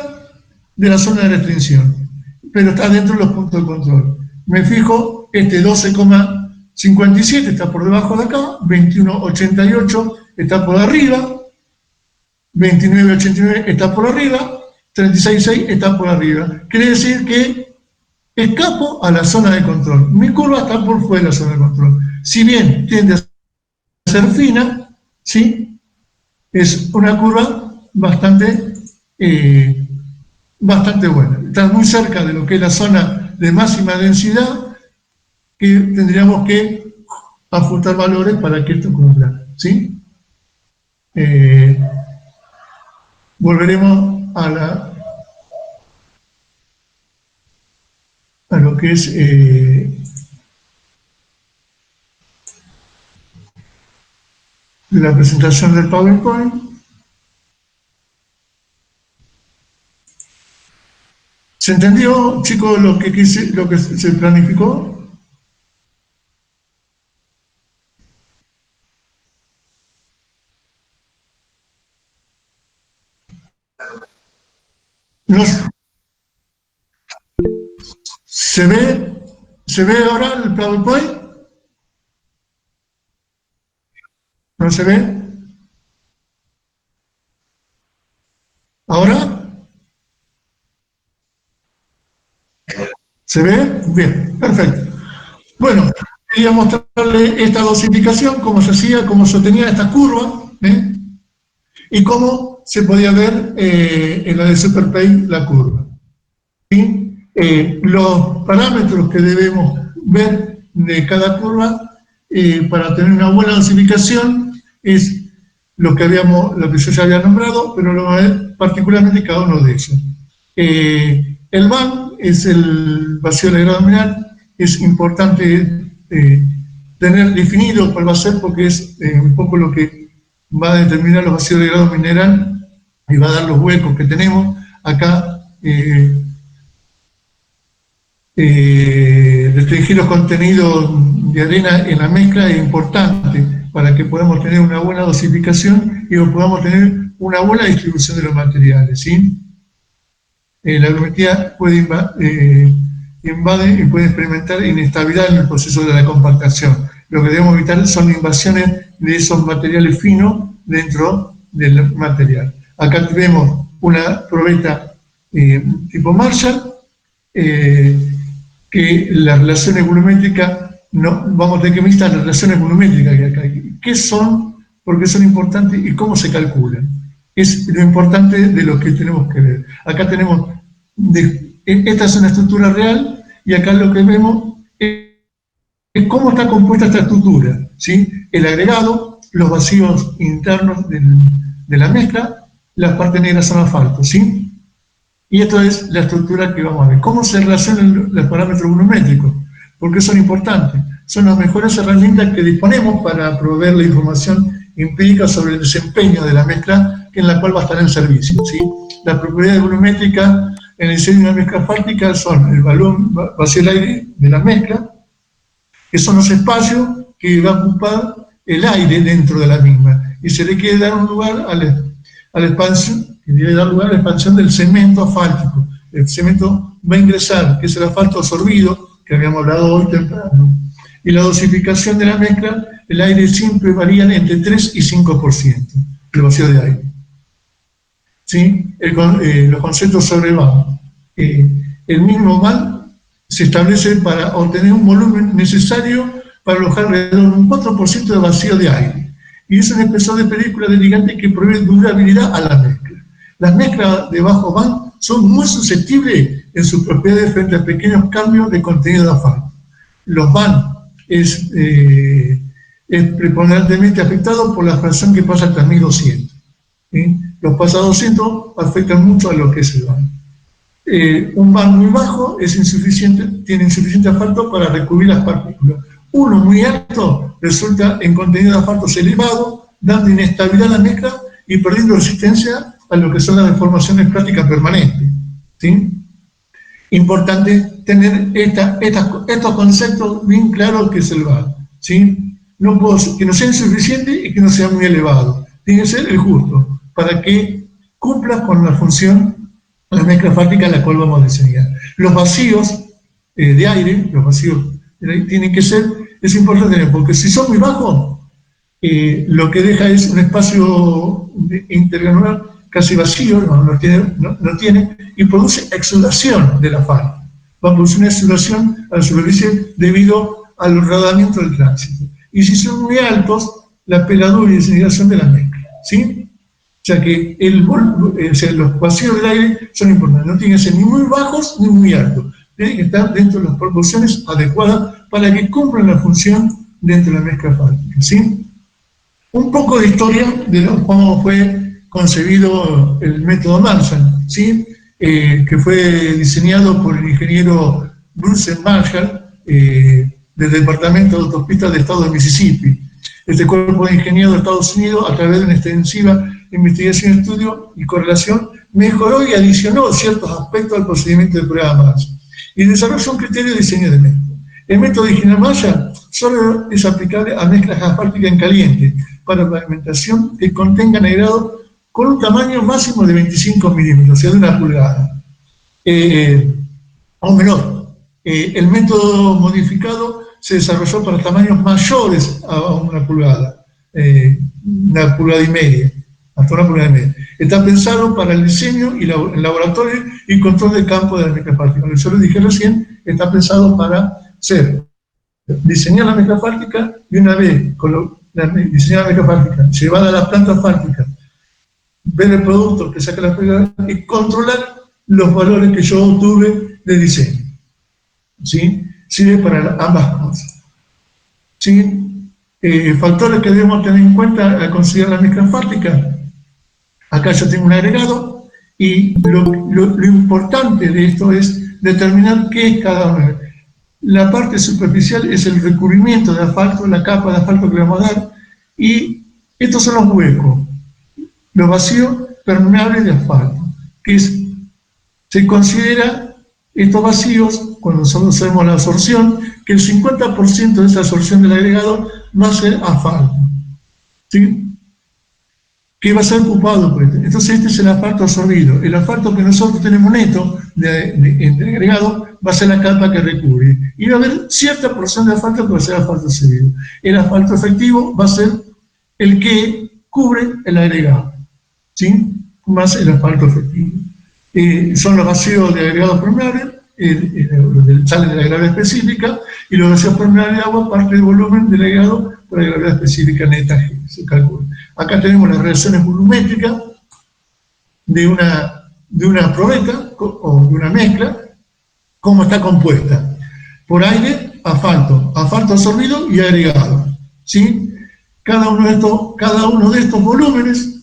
de la zona de restricción, pero está dentro de los puntos de control. Me fijo, este 12,57 está por debajo de acá, 21,88 está por arriba, 29,89 está por arriba, 36,6 está por arriba. Quiere decir que escapo a la zona de control. Mi curva está por fuera de la zona de control. Si bien tiende a ser fina, ¿sí? Es una curva bastante buena. Está muy cerca de lo que es la zona de máxima densidad, que tendríamos que ajustar valores para que esto cumpla, ¿sí? Volveremos a lo que es de la presentación del PowerPoint. ¿Se entendió, chicos, lo que se planificó? ¿Se ve ahora el PowerPoint? ¿No se ve? ¿Ahora? ¿Se ve? Bien, perfecto. Bueno, quería mostrarle esta dosificación, cómo se hacía, cómo se obtenía esta curva, y cómo se podía ver en la de SuperPay la curva. ¿Sí? Los parámetros que debemos ver de cada curva para tener una buena dosificación es lo que yo ya había nombrado, pero lo voy a ver particularmente cada uno de ellos. El VAN es el vacío de grado mineral. Es importante tener definido cuál va a ser, porque es un poco lo que va a determinar los vacíos de grado mineral y va a dar los huecos que tenemos. Acá restringir los contenidos de arena en la mezcla es importante para que podamos tener una buena dosificación y podamos tener una buena distribución de los materiales, ¿sí? La granulometría puede invade y puede experimentar inestabilidad en el proceso de la compactación. Lo que debemos evitar son invasiones de esos materiales finos dentro del material. Acá tenemos una probeta tipo Marshall, que las relaciones volumétricas, no, vamos a tener que medir las relaciones volumétricas que acá hay. ¿Qué son? ¿Por qué son importantes? ¿Y cómo se calculan? Es lo importante de lo que tenemos que ver. Acá tenemos, esta es una estructura real, y acá lo que vemos es cómo está compuesta esta estructura, ¿sí? El agregado, los vacíos internos de la mezcla, las partes negras son asfalto, ¿sí? Y esto es la estructura que vamos a ver. ¿Cómo se relacionan los parámetros volumétricos? ¿Por qué son importantes? Son las mejores herramientas que disponemos para proveer la información empírica sobre el desempeño de la mezcla en la cual va a estar en servicio, ¿sí? Las propiedades volumétricas en el diseño de una mezcla asfáltica son el volumen vacío del aire de la mezcla, que son los espacios que va a ocupar el aire dentro de la misma, y se le quiere dar un lugar a la expansión, que debe dar lugar a la expansión del cemento asfáltico. El cemento va a ingresar, que es el asfalto absorbido, que habíamos hablado hoy temprano. Y la dosificación de la mezcla, el aire siempre varía entre 3 y 5%, el vacío de aire. ¿Sí? Los conceptos sobre VAN. El mismo VAN se establece para obtener un volumen necesario para alojar alrededor de un 4% de vacío de aire. Y es un espesor de película de ligante que provee durabilidad a la mezcla. Las mezclas de bajo VAN son muy susceptibles en sus propiedades frente a pequeños cambios de contenido de asfalto. Los VAN es preponderantemente afectado por la fracción que pasa hasta 1200. ¿Sí? Los pasados 200 afectan mucho a lo que es el VAN. Un VAN muy bajo es insuficiente, tiene insuficiente asfalto para recubrir las partículas. Uno muy alto resulta en contenido de asfaltos elevado, dando inestabilidad a la mezcla y perdiendo resistencia a lo que son las deformaciones plásticas permanentes, ¿sí? Importante tener estos conceptos bien claros que es el VAN, ¿sí? Que no sea insuficiente y que no sea muy elevado. Tiene que ser el justo, para que cumpla con la función de la mezcla asfáltica a la cual vamos a diseñar. Los vacíos de aire, tienen que ser, es importante tener, porque si son muy bajos, lo que deja es un espacio intergranular casi vacío, no tiene, y produce exudación del asfalto. Va a producir una exudación a la superficie debido al rodamiento del tránsito. Y si son muy altos, la peladura y desintegración de la mezcla, ¿sí? O sea que los vacíos del aire son importantes, no tienen que ser ni muy bajos ni muy altos, tienen que estar dentro de las proporciones adecuadas para que cumplan la función dentro de la mezcla asfáltica, ¿sí? Un poco de historia de cómo fue concebido el método Marshall, ¿sí? Que fue diseñado por el ingeniero Bruce Marshall del Departamento de Autopistas del Estado de Mississippi. Este cuerpo de ingenieros de Estados Unidos, a través de una extensiva investigación, estudio y correlación, mejoró y adicionó ciertos aspectos al procedimiento de prueba de masa y desarrolló un criterio de diseño de mezcla. El método de ingeniería malla solo es aplicable a mezclas asfálticas en caliente para pavimentación que contengan agregado con un tamaño máximo de 25 milímetros, o sea, de 1 pulgada, o menor. El método modificado se desarrolló para tamaños mayores a 1 pulgada, 1 pulgada y media, hasta 1 pulgada y media. Está pensado para el diseño y el laboratorio y control de campo de la mezcla asfáltica. Como yo les dije recién, está pensado para diseñar la mezcla asfáltica y una vez diseñar la mezcla asfáltica, llevada a la planta asfáltica, ver el producto que saca la prueba y controlar los valores que yo obtuve de diseño. ¿Sí? Sirve para ambas cosas. ¿Sí? Factores que debemos tener en cuenta al considerar la mezcla asfáltica. Acá yo tengo un agregado y lo importante de esto es determinar qué es cada uno. La parte superficial es el recubrimiento de asfalto, la capa de asfalto que le vamos a dar, y estos son los huecos, los vacíos permeables de asfalto, que se considera estos vacíos, cuando nosotros hacemos la absorción, que el 50% de esa absorción del agregado va a ser asfalto, ¿sí? Que va a ser ocupado por este. Entonces este es el asfalto absorbido. El asfalto que nosotros tenemos neto de agregado va a ser la capa que recubre. Y va a haber cierta porción de asfalto que va a ser asfalto absorbido. El asfalto efectivo va a ser el que cubre el agregado, ¿sí? Más el asfalto efectivo. Son los vacíos de agregados permeables, salen de la gravedad específica, y los vacíos permeables de agua parte del volumen del agregado por la gravedad específica neta G, se calcula. Acá tenemos las relaciones volumétricas de una probeta o de una mezcla, cómo está compuesta. Por aire, asfalto absorbido y agregado, ¿sí? Cada uno de estos volúmenes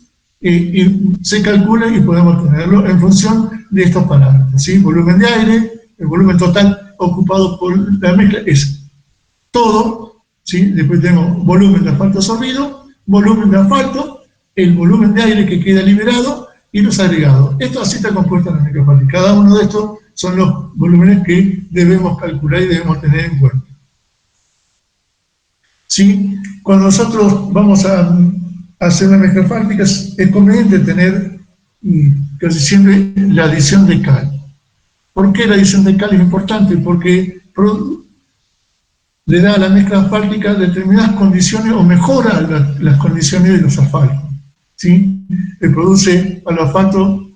se calcula y podemos tenerlo en función de estos parámetros, ¿sí? Volumen de aire, el volumen total ocupado por la mezcla es todo, ¿sí? Después tenemos volumen de asfalto absorbido, volumen de asfalto, el volumen de aire que queda liberado y los agregados. Esto así está compuesta la mezcla asfáltica. Cada uno de estos son los volúmenes que debemos calcular y debemos tener en cuenta. ¿Sí? Cuando nosotros vamos a hacer una mezcla asfáltica es conveniente tener casi siempre la adición de cal. ¿Por qué la adición de cal es importante? Porque le da a la mezcla asfáltica determinadas condiciones o mejora las condiciones de los asfaltos, ¿sí? Le produce al asfalto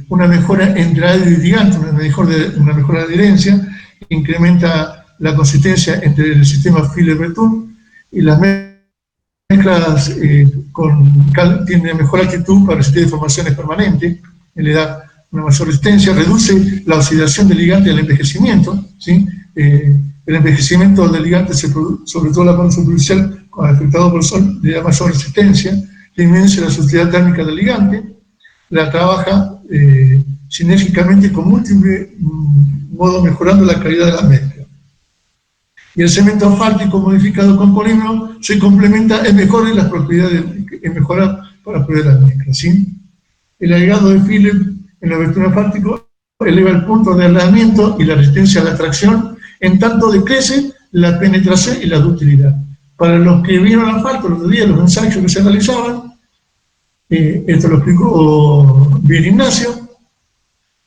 una mejora entre aire y ligante, una mejora de adherencia, incrementa la consistencia entre el sistema Filler-Betún, y las mezclas con cal tienen mejor actitud para resistir deformaciones permanentes, le da una mayor resistencia, reduce la oxidación del ligante y el envejecimiento, ¿sí? El envejecimiento del ligante, sobre todo la parte superficial, cuando afectado por el sol, le da mayor resistencia, disminuye la sutilidad térmica del ligante, la trabaja sinérgicamente con múltiples modos, mejorando la calidad de la mezcla. Y el cemento asfáltico modificado con polímero se complementa en mejorar las propiedades, en mejorar para las propiedades de la mezcla, ¿sí? El agregado de filler en la abertura asfáltico eleva el punto de aislamiento y la resistencia a la tracción, en tanto decrece la penetración y la ductilidad. Para los que vieron asfalto los días, los ensayos que se realizaban, esto lo explicó bien Ignacio,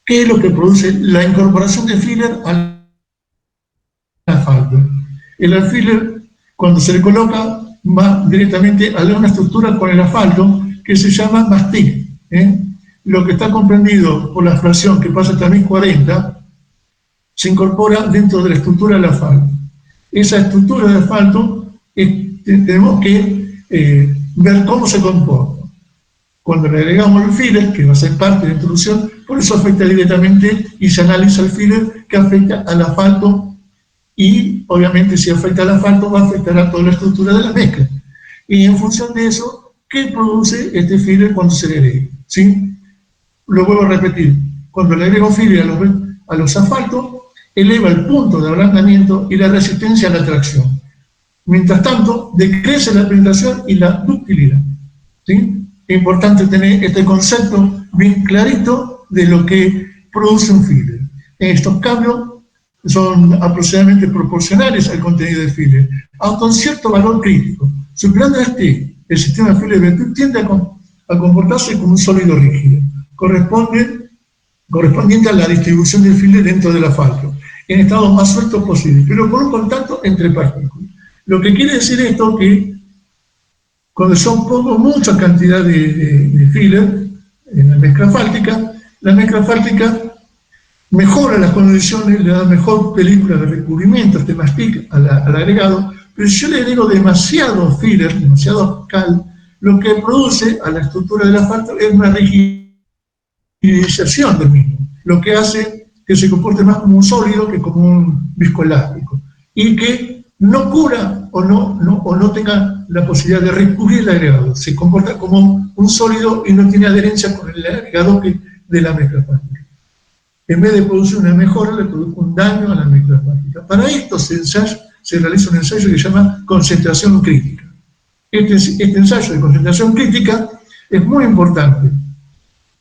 ¿qué es lo que produce la incorporación de filler al asfalto? El filler, cuando se le coloca, va directamente a una estructura con el asfalto que se llama mastic, Lo que está comprendido por la fracción que pasa hasta 1040 se incorpora dentro de la estructura del asfalto. Esa estructura de asfalto tenemos que ver cómo se comporta. Cuando le agregamos el filler, que va a ser parte de la introducción, por eso afecta directamente y se analiza el filler que afecta al asfalto, y obviamente si afecta al asfalto va a afectar a toda la estructura de la mezcla. Y en función de eso, ¿qué produce este filler cuando se le agrega? ¿Sí? Lo vuelvo a repetir, cuando le agrego filler a los asfaltos, eleva el punto de ablandamiento y la resistencia a la tracción. Mientras tanto, decrece la penetración y la ductilidad. ¿Sí? Es importante tener este concepto bien clarito de lo que produce un filler. Estos cambios son aproximadamente proporcionales al contenido del filler, hasta un cierto valor crítico. Superando el sistema de filler Berthoud tiende a comportarse como un sólido rígido, correspondiente a la distribución del filler dentro del asfalto, en estados más sueltos posibles, pero con un contacto entre partículas. Lo que quiere decir esto que cuando son mucha cantidad de filler en la mezcla asfáltica mejora las condiciones, le da mejor película de recubrimiento, este mastic al agregado, pero si yo le agrego demasiado filler, demasiado cal, lo que produce a la estructura del asfalto es una rigidización del mismo, lo que hace que se comporte más como un sólido que como un viscoelástico, y que no cura o no tenga la posibilidad de recubrir el agregado, se comporta como un sólido y no tiene adherencia con el agregado de la mezcla asfáltica. En vez de producir una mejora, le produce un daño a la mezcla asfáltica. Para esto se realiza un ensayo que se llama concentración crítica. Este ensayo de concentración crítica es muy importante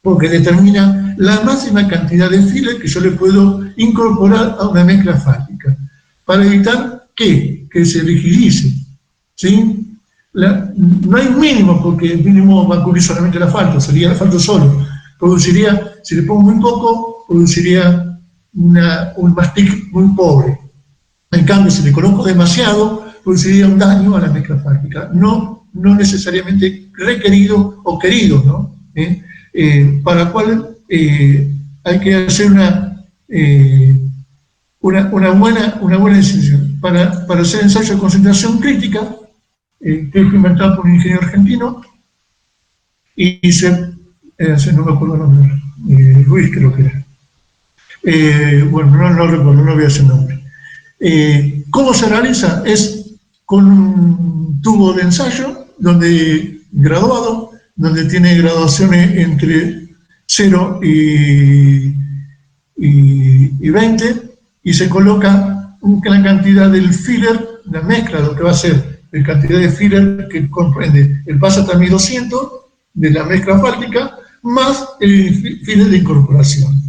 porque determina la máxima cantidad de filler que yo le puedo incorporar a una mezcla asfáltica para evitar que se rigidice. ¿Sí? No hay un mínimo, porque el mínimo va a cubrir solamente el asfalto, sería el asfalto solo. Produciría, si le pongo muy poco, produciría un mastic muy pobre. En cambio, si le coloco demasiado, produciría un daño a la mezcla asfáltica, no necesariamente requerido o querido, ¿no? Para cual hay que hacer una buena decisión. Para hacer ensayo de concentración crítica, que fue inventado por un ingeniero argentino, y no me acuerdo el nombre, Ruiz creo que era. Bueno, no recuerdo, no voy a decir nombre. ¿Cómo se realiza? Es con un tubo de ensayo graduado, donde tiene graduaciones entre 0 y 20, y se coloca la cantidad del filler, la mezcla, lo que va a ser la cantidad de filler que comprende el PASA 200 de la mezcla asfáltica, más el filler de incorporación.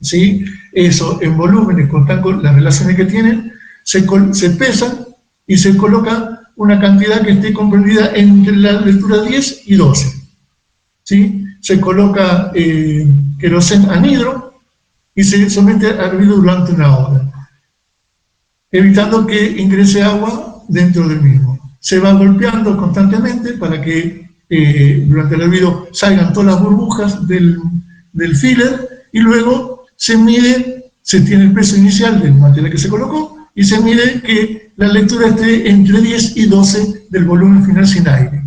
¿Sí? Eso en volúmenes, con las relaciones que tienen, se pesan y se coloca una cantidad que esté comprendida entre la lectura 10 y 12. ¿Sí? Se coloca queroseno anhidro y se somete a hervido durante 1 hora, evitando que ingrese agua dentro del mismo. Se va golpeando constantemente para que durante el hervido salgan todas las burbujas del filler, y luego se tiene el peso inicial del material que se colocó, y se mide que la lectura esté entre 10 y 12 del volumen final sin aire.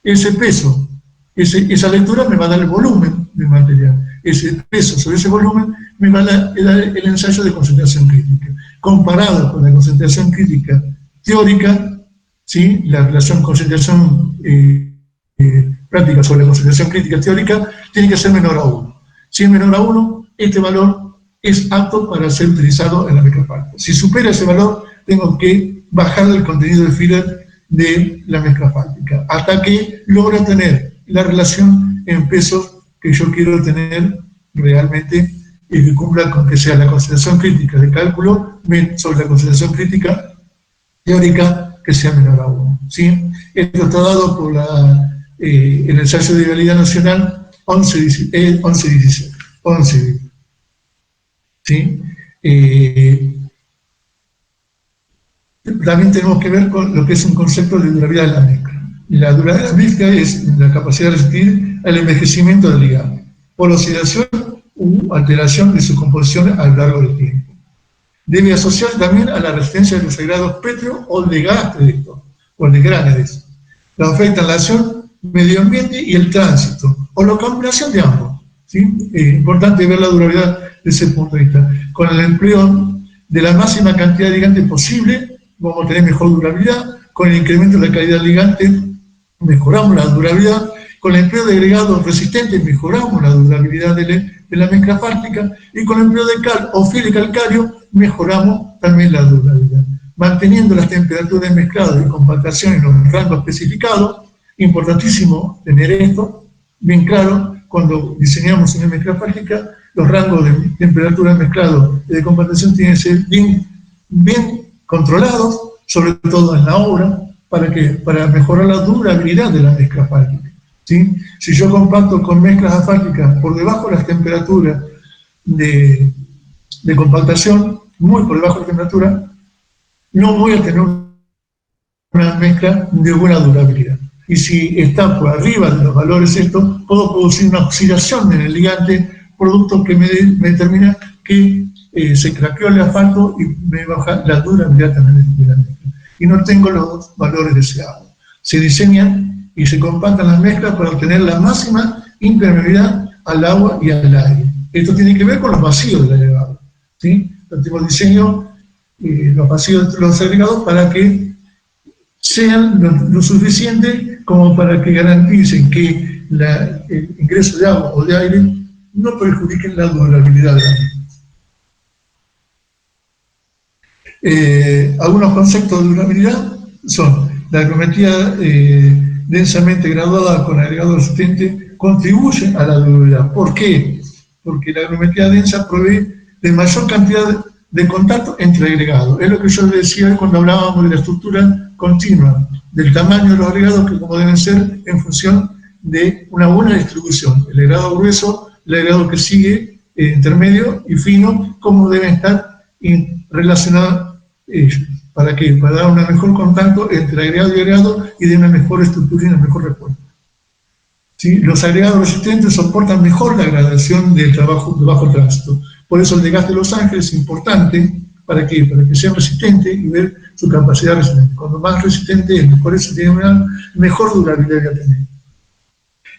Ese peso, esa lectura me va a dar el volumen del material. Ese peso sobre ese volumen me va a dar el ensayo de concentración crítica. Comparado con la concentración crítica teórica, ¿sí? La relación concentración práctica sobre la concentración crítica teórica tiene que ser menor a 1. Si es menor a 1, este valor es apto para ser utilizado en la mezcla asfáltica. Si supera ese valor, tengo que bajar el contenido de filler de la mezcla asfáltica, hasta que logre tener la relación en pesos que yo quiero tener realmente, y que cumpla con que sea la concentración crítica de cálculo sobre la concentración crítica teórica que sea menor a 1. ¿Sí? Esto está dado por el ensayo de viabilidad nacional 1116. ¿Sí? También tenemos que ver con lo que es un concepto de durabilidad de la mezcla. La durabilidad de la mezcla es la capacidad de resistir al envejecimiento del ligando, por oxidación u alteración de su composición a lo largo del tiempo. Debe asociarse también a la resistencia de los agregados pétreos o de gránedes, que afectan la acción, medio ambiente y el tránsito, o la combinación de ambos. ¿Sí? Es importante ver la durabilidad desde ese punto de vista. Con el empleo de la máxima cantidad de ligante posible, vamos a tener mejor durabilidad. Con el incremento de la calidad del ligante, mejoramos la durabilidad. Con el empleo de agregados resistentes, mejoramos la durabilidad de la mezcla asfáltica. Y con el empleo de cal o filler calcáreo, mejoramos también la durabilidad. manteniendo las temperaturas de mezclado y compactación en los rangos especificados. Importantísimo tener esto bien claro cuando diseñamos una mezcla asfáltica. Los rangos de temperatura de mezclado y de compactación tienen que ser bien controlados, sobre todo en la obra, para mejorar la durabilidad de la mezcla asfáltica, ¿sí? Si yo compacto con mezclas asfálticas por debajo de las temperaturas de compactación, muy por debajo de la temperatura, no voy a tener una mezcla de buena durabilidad. Y si está por arriba de los valores estos, puedo producir una oxidación en el ligante, producto que me determina que se craqueó el asfalto y me baja la durabilidad también de la mezcla. Y no tengo los valores deseados. Se diseñan y se compactan las mezclas para obtener la máxima impermeabilidad al agua y al aire. Esto tiene que ver con los vacíos del agregado, ¿sí? Tenemos diseño los vacíos de los agregados para que sean lo suficiente como para que garanticen que el ingreso de agua o de aire no perjudiquen la durabilidad de la misma. Algunos conceptos de durabilidad son la agrometría densamente graduada con agregado resistente contribuye a la durabilidad. ¿Por qué? Porque la agrometría densa provee de mayor cantidad de contacto entre agregados. Es lo que yo decía cuando hablábamos de la estructura continua, del tamaño de los agregados, que como deben ser en función de una buena distribución. El agregado grueso, el agregado que sigue, intermedio y fino, cómo deben estar relacionados ellos. ¿Para qué? Para dar un mejor contacto entre agregado y agregado y de una mejor estructura y una mejor respuesta. ¿Sí? Los agregados resistentes soportan mejor la gradación del trabajo de bajo tránsito. Por eso el desgaste de Los Ángeles es importante. ¿Para qué? Para que sea resistente y ver su capacidad resistente. Cuando más resistente es, por eso tiene una mejor durabilidad que tener.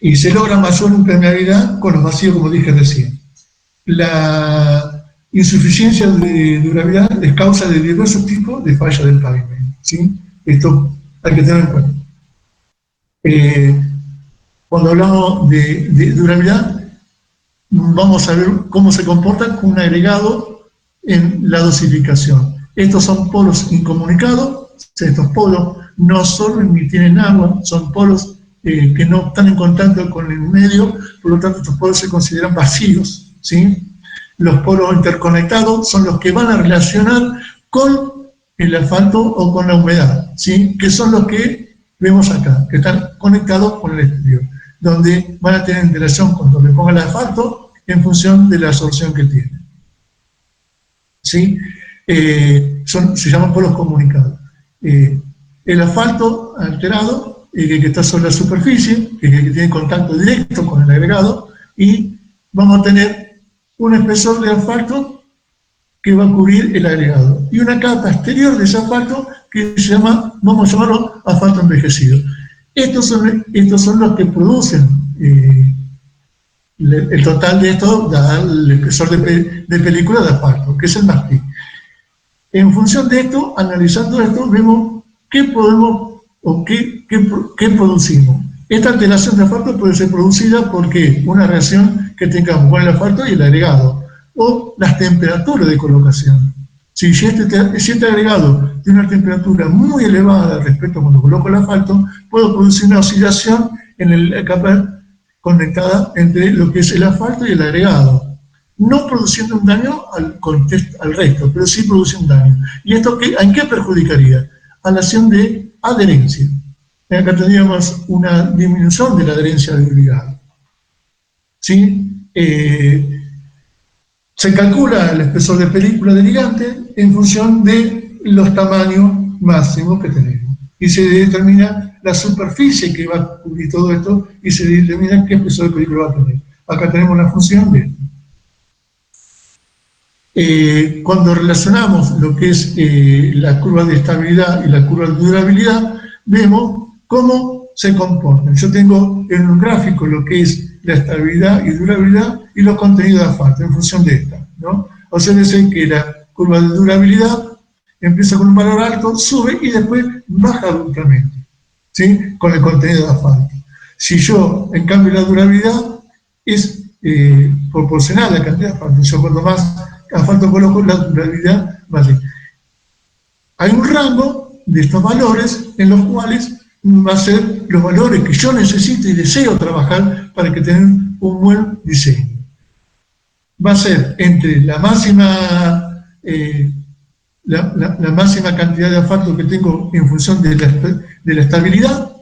Y se logra mayor impermeabilidad con los vacíos, como dije recién. La insuficiencia de durabilidad es causa de diversos tipos de falla del pavimento, ¿sí? Esto hay que tener en cuenta. Cuando hablamos de durabilidad, vamos a ver cómo se comporta con un agregado en la dosificación. Estos son polos incomunicados. Estos polos no absorben ni tienen agua, son polos que no están en contacto con el medio, por lo tanto estos polos se consideran vacíos, ¿sí? Los polos interconectados son los que van a relacionar con el asfalto o con la humedad, ¿sí? Que son los que vemos acá, que están conectados con el exterior, donde van a tener interacción con donde ponga el asfalto en función de la absorción que tiene, ¿sí? Se llaman polos comunicados. El asfalto alterado, que está sobre la superficie, que tiene contacto directo con el agregado, y vamos a tener un espesor de asfalto que va a cubrir el agregado, y una capa exterior de ese asfalto que se llama, vamos a llamarlo asfalto envejecido. Estos son los que producen el total de esto, da el espesor de película de asfalto, que es el mastic. En función de esto, analizando esto, vemos qué podemos o qué producimos. Esta alteración de asfalto puede ser producida porque una reacción que tengamos con el asfalto y el agregado, o las temperaturas de colocación. Si este agregado tiene una temperatura muy elevada respecto a cuando coloco el asfalto, puedo producir una oxidación en la capa conectada entre lo que es el asfalto y el agregado, no produciendo un daño al resto, pero sí produce un daño. ¿Y esto en qué perjudicaría? A la acción de adherencia. Acá tendríamos una disminución de la adherencia del ligado, ¿sí? Se calcula el espesor de película del ligante en función de los tamaños máximos que tenemos. Y se determina la superficie que va a cubrir todo esto y se determina qué espesor de película va a tener. Acá tenemos la función de esto. Cuando relacionamos lo que es la curva de estabilidad y la curva de durabilidad, vemos cómo se comportan. Yo tengo en un gráfico lo que es la estabilidad y durabilidad y los contenidos de asfalto en función de esta, ¿no? O sea, dice que la curva de durabilidad empieza con un valor alto, sube y después baja abruptamente, ¿sí? Con el contenido de asfalto. Si yo, en cambio, la durabilidad es proporcional a la cantidad de asfalto. Yo cuando más asfalto coloco, la durabilidad va a ser. hay un rango de estos valores en los cuales va a ser los valores que yo necesito y deseo trabajar para que tengan un buen diseño. Va a ser entre la máxima, la máxima cantidad de asfalto que tengo en función de la estabilidad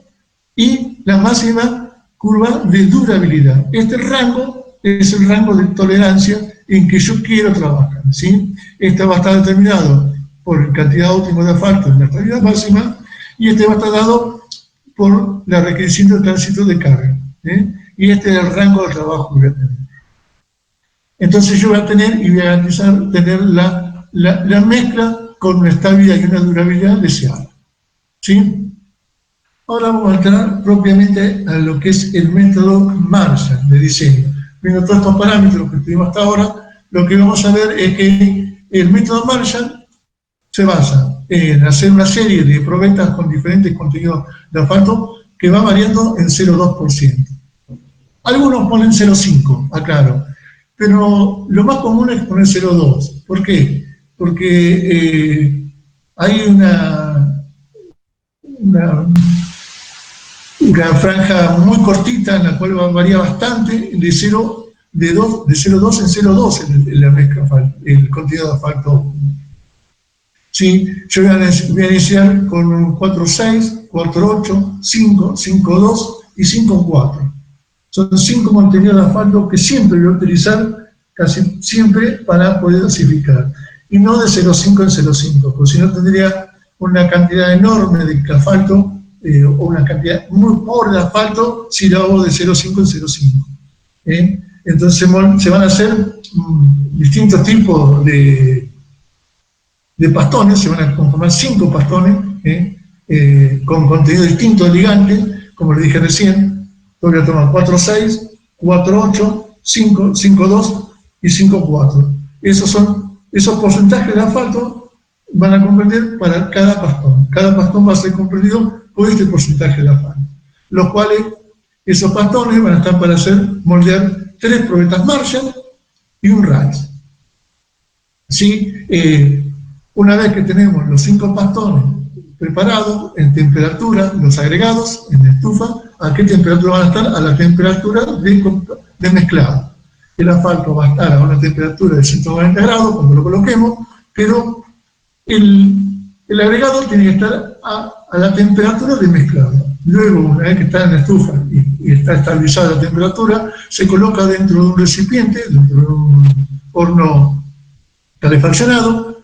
y la máxima curva de durabilidad. Este rango es el rango de tolerancia en que yo quiero trabajar, ¿sí? Este va a estar determinado por la cantidad óptima de asfalto en la estabilidad máxima, y este va a estar dado por la requerimiento de tránsito de carga, ¿eh? Y este es el rango de trabajo que voy a tener. Entonces yo voy a tener y voy a garantizar tener la mezcla con una estabilidad y una durabilidad deseada, ¿sí? Ahora vamos a entrar propiamente a lo que es el método Marshall de diseño. Viendo todos estos parámetros que tuvimos hasta ahora, lo que vamos a ver es que el método Marshall se basa en hacer una serie de probetas con diferentes contenidos de asfalto que va variando en 0,2%. Algunos ponen 0,5, aclaro, pero lo más común es poner 0,2. ¿Por qué? Porque hay una franja muy cortita en la cual varía bastante de 0,2 en 0,2 en la mezcla, el contenido de asfalto. Sí, yo voy a iniciar con un 4,6, 4,8, 5, 5,2 y 5,4. Son 5 contenidos de asfalto que siempre voy a utilizar, casi siempre, para poder dosificar. Y no de 0,5 en 0,5, porque si no tendría una cantidad enorme de asfalto, o una cantidad muy pobre de asfalto si lo hago de 0,5 en 0,5. Entonces se van a hacer distintos tipos de pastones, se van a conformar 5 pastones con contenido distinto de ligante, como le dije recién. Yo voy a tomar 4,6, 4,8, 5, 5,2 y 5,4. Esos porcentajes de asfalto van a comprender para cada pastón. Cada pastón va a ser comprendido por este porcentaje de asfalto. Los cuales, esos pastones van a estar para moldear 3 probetas Marshall y un RISE. ¿Sí? Una vez que tenemos los 5 pastones preparados en temperatura, los agregados en la estufa, ¿a qué temperatura van a estar? A la temperatura de mezclado. El asfalto va a estar a una temperatura de 190 grados cuando lo coloquemos, pero el agregado tiene que estar a la temperatura de mezclado. Luego, una vez que está en la estufa y está estabilizada la temperatura, se coloca dentro de un recipiente, dentro de un horno calefaccionado,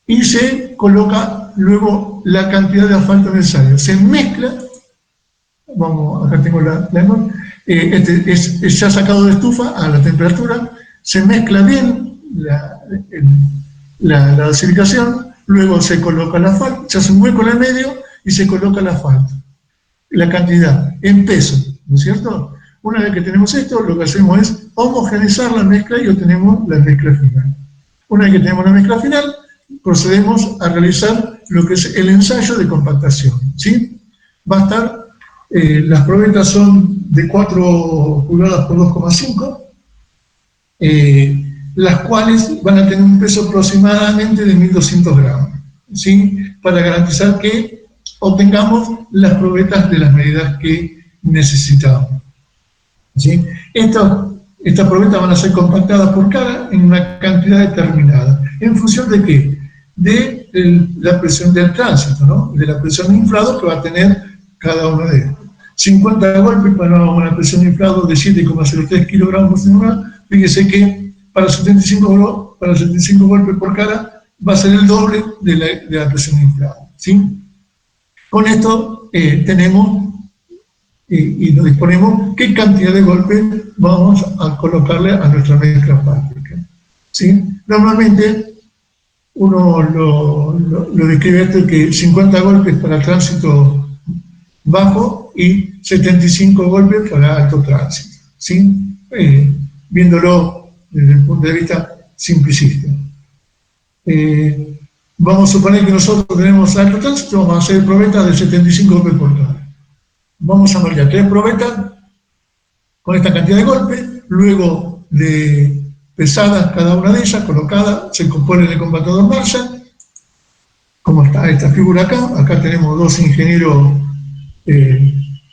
y se coloca luego la cantidad de asfalto necesaria. Se mezcla, acá tengo la es ya sacado de estufa a la temperatura, se mezcla bien la dosificación, luego se coloca el asfalto, se hace un hueco en el medio y se coloca el asfalto. La cantidad en peso, ¿no es cierto? Una vez que tenemos esto, lo que hacemos es homogeneizar la mezcla y obtenemos la mezcla final. Una vez que tenemos la mezcla final, procedemos a realizar lo que es el ensayo de compactación, ¿sí? Va a estar, las probetas son de 4 pulgadas por 2,5, las cuales van a tener un peso aproximadamente de 1.200 gramos, ¿sí? Para garantizar que obtengamos las probetas de las medidas que necesitamos, ¿sí? Estas probetas van a ser compactadas por cara en una cantidad determinada. ¿En función de qué? De la presión del tránsito, ¿no? De la presión de inflado que va a tener cada uno de ellos. 50 golpes para una presión de inflado de 7,03 kilogramos por segundo. Fíjese que para 75 golpes por cara va a ser el doble de la presión de inflado, ¿sí? Con esto tenemos y nos disponemos qué cantidad de golpes vamos a colocarle a nuestra mezcla asfáltica, ¿sí? Normalmente uno lo describe esto que 50 golpes para tránsito bajo y 75 golpes para alto tránsito, ¿sí? Viéndolo desde el punto de vista simplicista. Vamos a suponer que nosotros tenemos alto tránsito, vamos a hacer probetas de 75 golpes por cara. Vamos a moldear 3 probetas con esta cantidad de golpes, luego de pesadas cada una de ellas, colocadas, se compone el compactador Marshall, como está esta figura acá. Acá tenemos dos ingenieros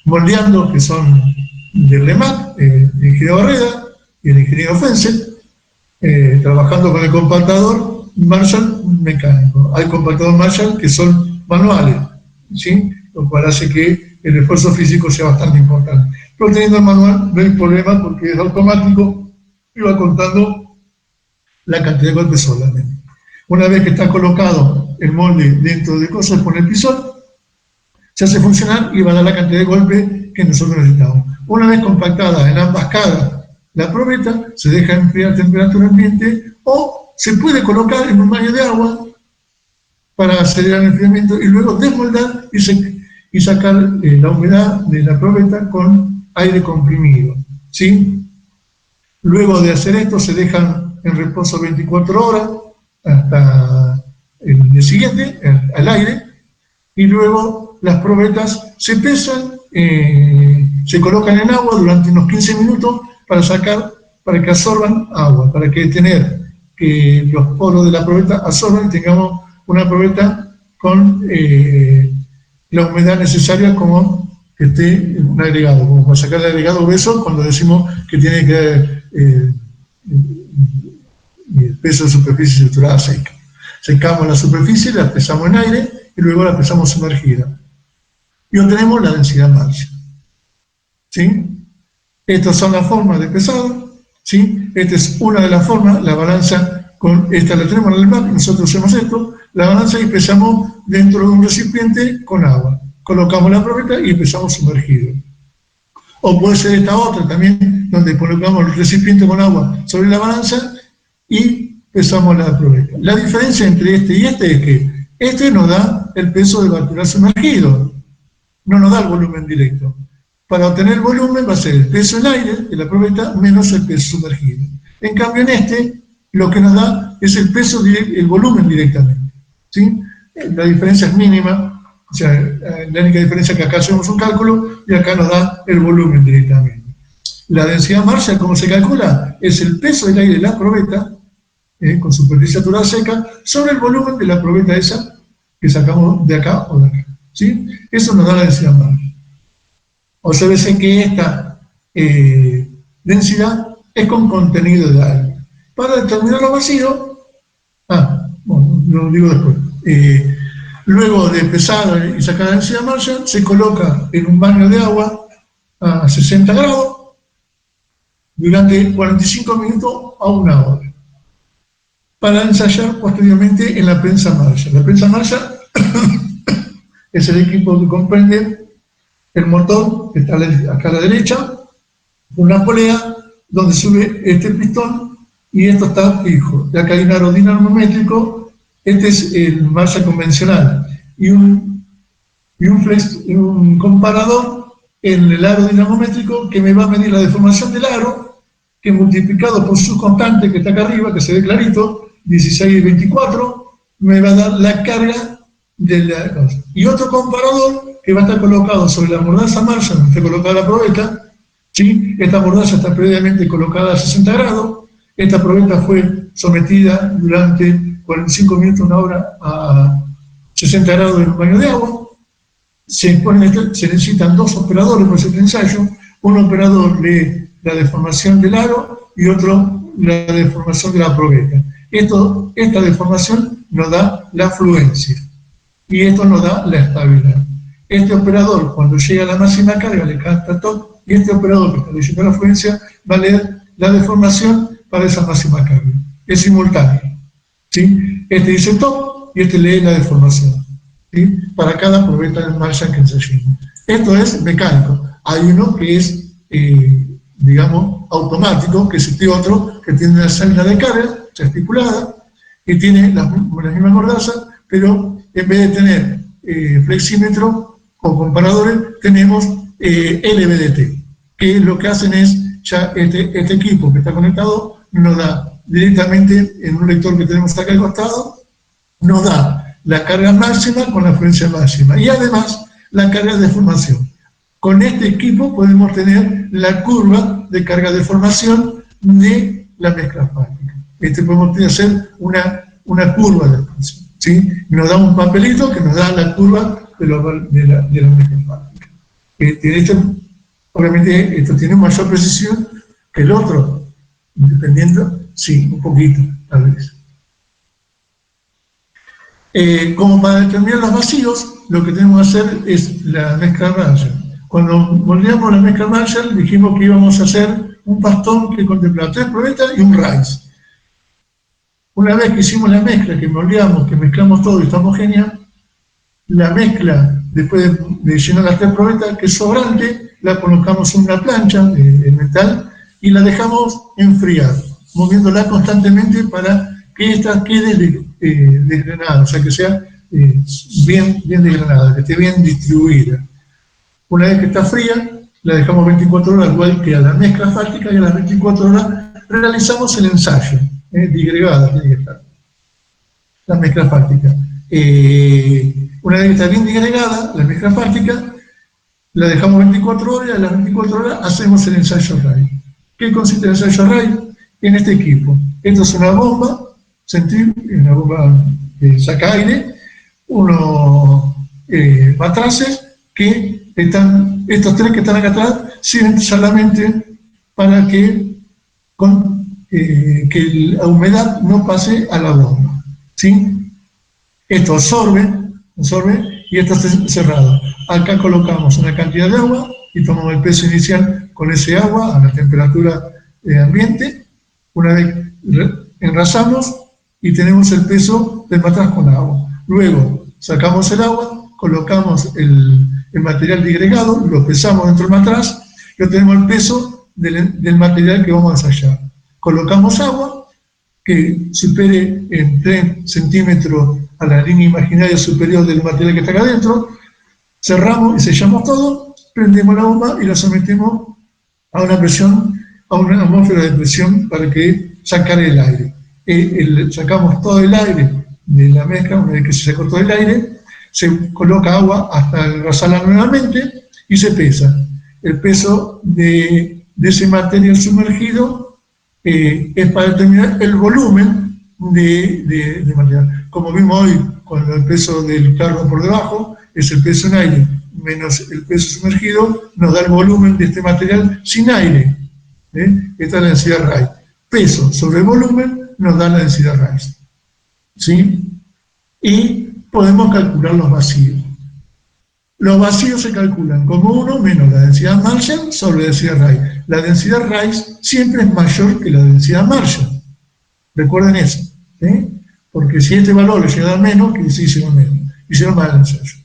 moldeando, que son del LEMAC, el ingeniero Barreda y el ingeniero Fense, trabajando con el compactador Marshall mecánico. Hay compactador Marshall que son manuales, ¿sí? Lo cual hace que el esfuerzo físico sea bastante importante. Pero teniendo el manual no hay problema porque es automático y va contando la cantidad de golpes solamente. Una vez que está colocado el molde dentro de cosas, pone el pisón, se hace funcionar y va a dar la cantidad de golpes que nosotros necesitamos. Una vez compactada en ambas caras la probeta, se deja enfriar a temperatura ambiente o se puede colocar en un baño de agua para acelerar el enfriamiento y luego desmoldar y sacar la humedad de la probeta con aire comprimido, ¿sí? Luego de hacer esto se dejan en reposo 24 horas hasta el día siguiente, al aire, y luego las probetas se pesan, se colocan en agua durante unos 15 minutos para que absorban agua, para que que los poros de la probeta absorban y tengamos una probeta con la humedad necesaria como que esté en un agregado, como para sacar el agregado grueso cuando decimos que tiene que haber el peso de superficie estructurada seca. Secamos la superficie, la pesamos en aire y luego la pesamos sumergida. Y obtenemos la densidad Marshall, ¿sí? Estas son las formas de pesado, ¿sí? Esta es una de las formas, la balanza, esta la tenemos en el mar, nosotros hacemos esto, la balanza y pesamos dentro de un recipiente con agua. Colocamos la probeta y pesamos sumergido. O puede ser esta otra también, donde colocamos el recipiente con agua sobre la balanza y pesamos la probeta. La diferencia entre este y este es que este nos da el peso del bacterial sumergido, no nos da el volumen directo. Para obtener el volumen va a ser el peso en aire de la probeta menos el peso sumergido. En cambio en este, lo que nos da es el peso, el volumen directamente, ¿sí? La diferencia es mínima. O sea, la única diferencia es que acá hacemos un cálculo y acá nos da el volumen directamente. La densidad Marshall, ¿cómo se calcula? Es el peso del aire de la probeta, con superficie saturada seca, sobre el volumen de la probeta esa que sacamos de acá o de acá, ¿sí? Eso nos da la densidad Marshall. Observen que esta densidad es con contenido de aire. Para determinar los vacíos, bueno, lo digo después. Luego de pesar y sacar la densidad Marshall, se coloca en un baño de agua a 60 grados durante 45 minutos a 1 hora, para ensayar posteriormente en la prensa Marshall. La prensa Marshall es el equipo que comprende el motor, que está acá a la derecha, una polea donde sube este pistón y esto está fijo. Y acá hay un aro dinamométrico. Este es el Marshall convencional, y un comparador en el aro dinamométrico que me va a medir la deformación del aro, que multiplicado por su constante que está acá arriba, que se ve clarito, 16/24, me va a dar la carga de la cosa. Y otro comparador que va a estar colocado sobre la mordaza Marshall, donde está colocada la probeta, ¿sí? Esta mordaza está previamente colocada a 60 grados, esta probeta fue sometida durante 45 minutos, 1 hora a 60 grados en un baño de agua. Se necesitan 2 operadores por ese ensayo. Un operador lee la deformación del aro y otro la deformación de la probeta. Esta deformación nos da la fluencia y esto nos da la estabilidad. Este operador, cuando llega a la máxima carga, le canta top, y este operador que está leyendo la fluencia va a leer la deformación para esa máxima carga. Es simultáneo, ¿sí? Este dice top y este lee la deformación, ¿sí? Para cada probeta del Marshall que ensayemos. Esto es mecánico. Hay uno que es, digamos, automático, que es este otro, que tiene una salida de carga, estipulada, que tiene las mismas mordazas, pero en vez de tener flexímetro o comparadores, tenemos LVDT, que lo que hacen es, ya este equipo que está conectado, nos da directamente en un lector que tenemos acá al costado, nos da la carga máxima con la frecuencia máxima, y además la carga de deformación. Con este equipo podemos tener la curva de carga de deformación de la mezcla asfáltica. Podemos hacer una curva de expansión, ¿sí? Y nos da un papelito que nos da la curva de la mezcla asfáltica. Obviamente esto tiene mayor precisión que el otro, dependiendo, sí, un poquito, tal vez. Como para determinar los vacíos, lo que tenemos que hacer es la mezcla Marshall. Cuando moldeamos la mezcla Marshall, dijimos que íbamos a hacer un pastón que contemplaba 3 probetas y un raíz. Una vez que hicimos la mezcla, que moldeamos, que mezclamos todo y está homogénea, la mezcla, después de llenar las 3 probetas, que es sobrante, la colocamos en una plancha de metal y la dejamos enfriar, moviéndola constantemente para que ésta quede desgranada, o sea, que sea bien desgranada, que esté bien distribuida. Una vez que está fría, la dejamos 24 horas, igual que a la mezcla asfáltica, y a las 24 horas realizamos el ensayo, digregada tiene que estar, la mezcla asfáltica. Una vez que está bien digregada, la mezcla asfáltica, la dejamos 24 horas y a las 24 horas hacemos el ensayo RAI. ¿Qué consiste el ensayo RAI? En este equipo. Esto es una bomba, una bomba que saca aire, unos matraces que están, estos 3 que están acá atrás, sirven solamente para que la humedad no pase a la bomba, ¿sí? Esto absorbe y esto está cerrado. Acá colocamos una cantidad de agua y tomamos el peso inicial con ese agua a la temperatura ambiente. Una vez enrasamos y tenemos el peso del matraz con agua. Luego sacamos el agua, colocamos el material digregado, lo pesamos dentro del matraz y obtenemos el peso del material que vamos a ensayar. Colocamos agua que supere en 3 centímetros a la línea imaginaria superior del material que está acá adentro, cerramos y sellamos todo, prendemos la bomba y la sometemos a una presión, a una atmósfera de presión para que sacar el aire. Sacamos todo el aire de la mezcla. Una vez que se sacó todo el aire, se coloca agua hasta enrasarla nuevamente y se pesa. El peso de ese material sumergido es para determinar el volumen de material. Como vimos hoy, cuando el peso del carro por debajo es el peso en aire menos el peso sumergido, nos da el volumen de este material sin aire. Esta es la densidad RAI. Peso sobre volumen nos da la densidad RAI. ¿Sí? Y podemos calcular los vacíos. Los vacíos se calculan como 1 menos la densidad Marshall sobre la densidad RAI. La densidad RAI siempre es mayor que la densidad Marshall. Recuerden eso. Porque si este valor le llega a menos, que se hicieron menos. Hicieron mal el ensayo.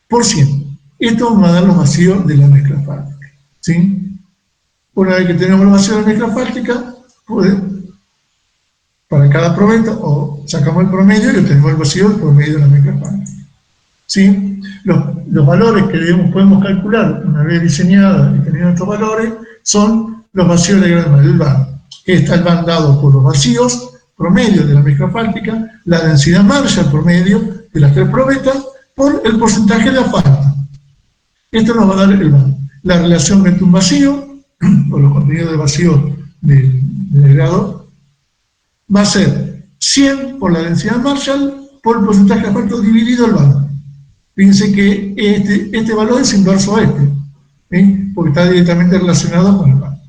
Por 100. Esto nos va a dar los vacíos de la mezcla asfáltica. ¿Sí? Una vez que tenemos los vacíos de la mezcla asfáltica, para cada probeta, o sacamos el promedio y obtenemos el vacío del promedio de la mezcla asfáltica. ¿Sí? Los valores que podemos calcular una vez diseñada y teniendo estos valores son los vacíos de grado del van. Está el van dado por los vacíos promedio de la mezcla asfáltica, la densidad Marshall promedio de las 3 probetas por el porcentaje de asfalto. Esto nos va a dar el van. La relación entre un vacío, o los contenidos de vacío del grado, va a ser 100 por la densidad Marshall por el porcentaje de asfalto dividido el van. Fíjense que este valor es inverso a porque está directamente relacionado con el van.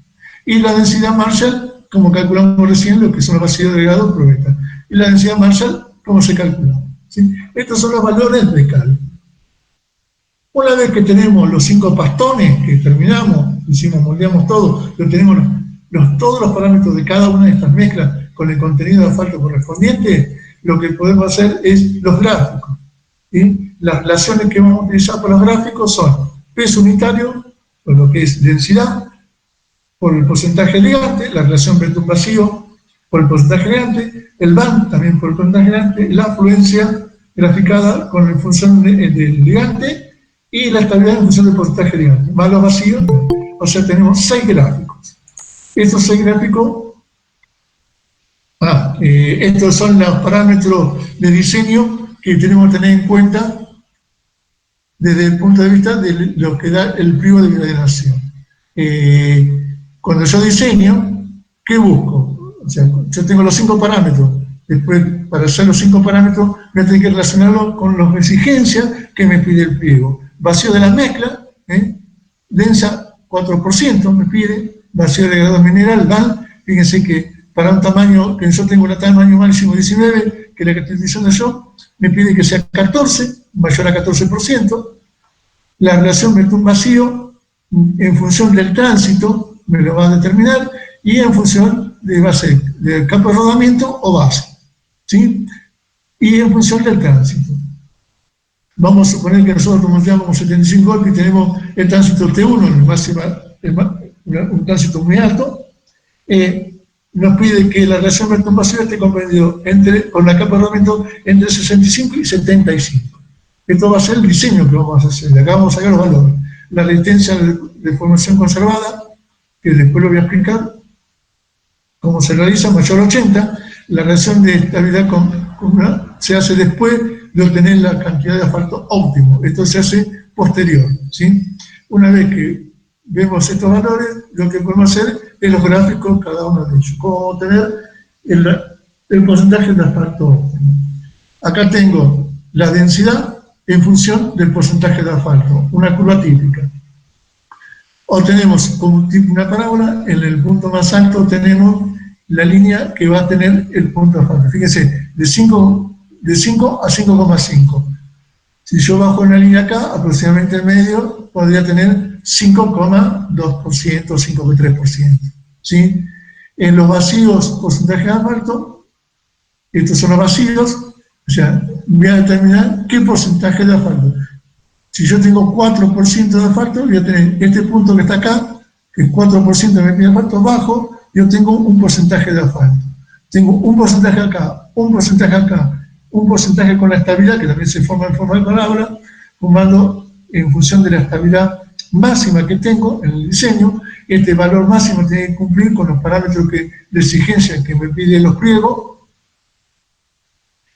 Y la densidad Marshall, como calculamos recién, lo que son los vacíos de grado probeta. Y la densidad Marshall, como se calcula. ¿Sí? Estos son los valores de cálculo. Una vez que tenemos los 5 pastones que terminamos, moldeamos todo, tenemos todos los parámetros de cada una de estas mezclas con el contenido de asfalto correspondiente, lo que podemos hacer es los gráficos. ¿Sí? Las relaciones que vamos a utilizar para los gráficos son peso unitario, por lo que es densidad, por el porcentaje ligante, la relación entre un vacío por el porcentaje ligante, el van también por el porcentaje ligante, la afluencia graficada con la función del ligante y la estabilidad en función del porcentaje ligante, más los vacíos. O sea, tenemos 6 gráficos. Estos 6 gráficos, estos son los parámetros de diseño que tenemos que tener en cuenta desde el punto de vista de lo que da el pliego de gradación. Cuando yo diseño, ¿qué busco? O sea, yo tengo los 5 parámetros. Después, para hacer los 5 parámetros, voy a tener que relacionarlo con las exigencias que me pide el pliego. Vacío de la mezcla, densa 4% me pide, vacío de grado mineral, van, fíjense que para un tamaño, que yo tengo un tamaño máximo 19, que es la que estoy diciendo yo, me pide que sea 14, mayor a 14%. La relación Betún-vacío, en función del tránsito, me lo va a determinar, y en función de base, del campo de rodamiento o base, ¿sí? Y en función del tránsito. Vamos a suponer que nosotros nos llamamos 75 golpes y tenemos el tránsito T1, un tránsito muy alto, nos pide que la relación Betún-vacío esté comprendido con la capa de rodamiento entre 65 y 75. Esto va a ser el diseño que vamos a hacer. Acá vamos a sacar los valores. La resistencia de formación conservada, que después lo voy a explicar, cómo se realiza, mayor a 80. La relación de estabilidad se hace después de obtener la cantidad de asfalto óptimo. Esto se hace posterior, ¿sí? Una vez que vemos estos valores, lo que podemos hacer es los gráficos cada uno de ellos. Cómo obtener el porcentaje de asfalto óptimo. Acá tengo la densidad en función del porcentaje de asfalto, una curva típica. O tenemos como una parábola, en el punto más alto tenemos la línea que va a tener el punto de asfalto. Fíjense, de 5 a 5,5. Si yo bajo una línea acá, aproximadamente el medio, podría tener 5,2%, 5,3%. ¿Sí? En los vacíos, porcentaje de asfalto, estos son los vacíos, o sea, voy a determinar qué porcentaje de asfalto. Si yo tengo 4% de asfalto, voy a tener este punto que está acá, que es 4% de mi asfalto bajo, yo tengo un porcentaje de asfalto. Tengo un porcentaje acá, un porcentaje acá, un porcentaje con la estabilidad, que también se forma en forma de parábola, formando en función de la estabilidad máxima que tengo en el diseño. Este valor máximo tiene que cumplir con los parámetros de exigencia que me piden los pliegos.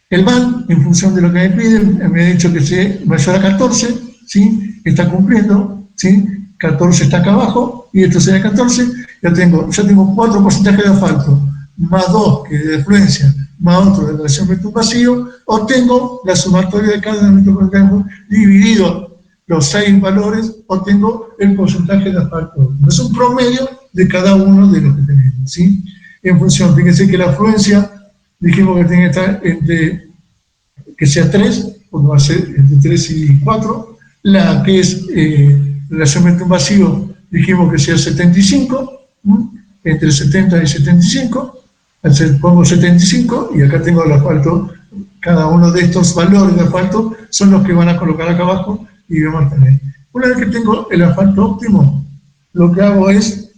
El VAN, en función de lo que me piden, me ha dicho que sea mayor a 14, ¿sí? Está cumpliendo, ¿sí? 14 está acá abajo, y esto sería 14, ya tengo 4% de asfalto, más 2 que de afluencia, más otro de relación Betún-vacío, obtengo la sumatoria de cada elemento dividido los 6 valores, obtengo el porcentaje de asfalto. Es un promedio de cada uno de los que tenemos, ¿sí? En función, fíjense que la afluencia, dijimos que tiene que estar que sea 3, porque va a ser entre 3 y 4, la que es relación Betún-vacío, dijimos que sea 75, entre 70 y 75, pongo 75, y acá tengo el asfalto, cada uno de estos valores de asfalto son los que van a colocar acá abajo, y vamos a tener. Una vez que tengo el asfalto óptimo, lo que hago es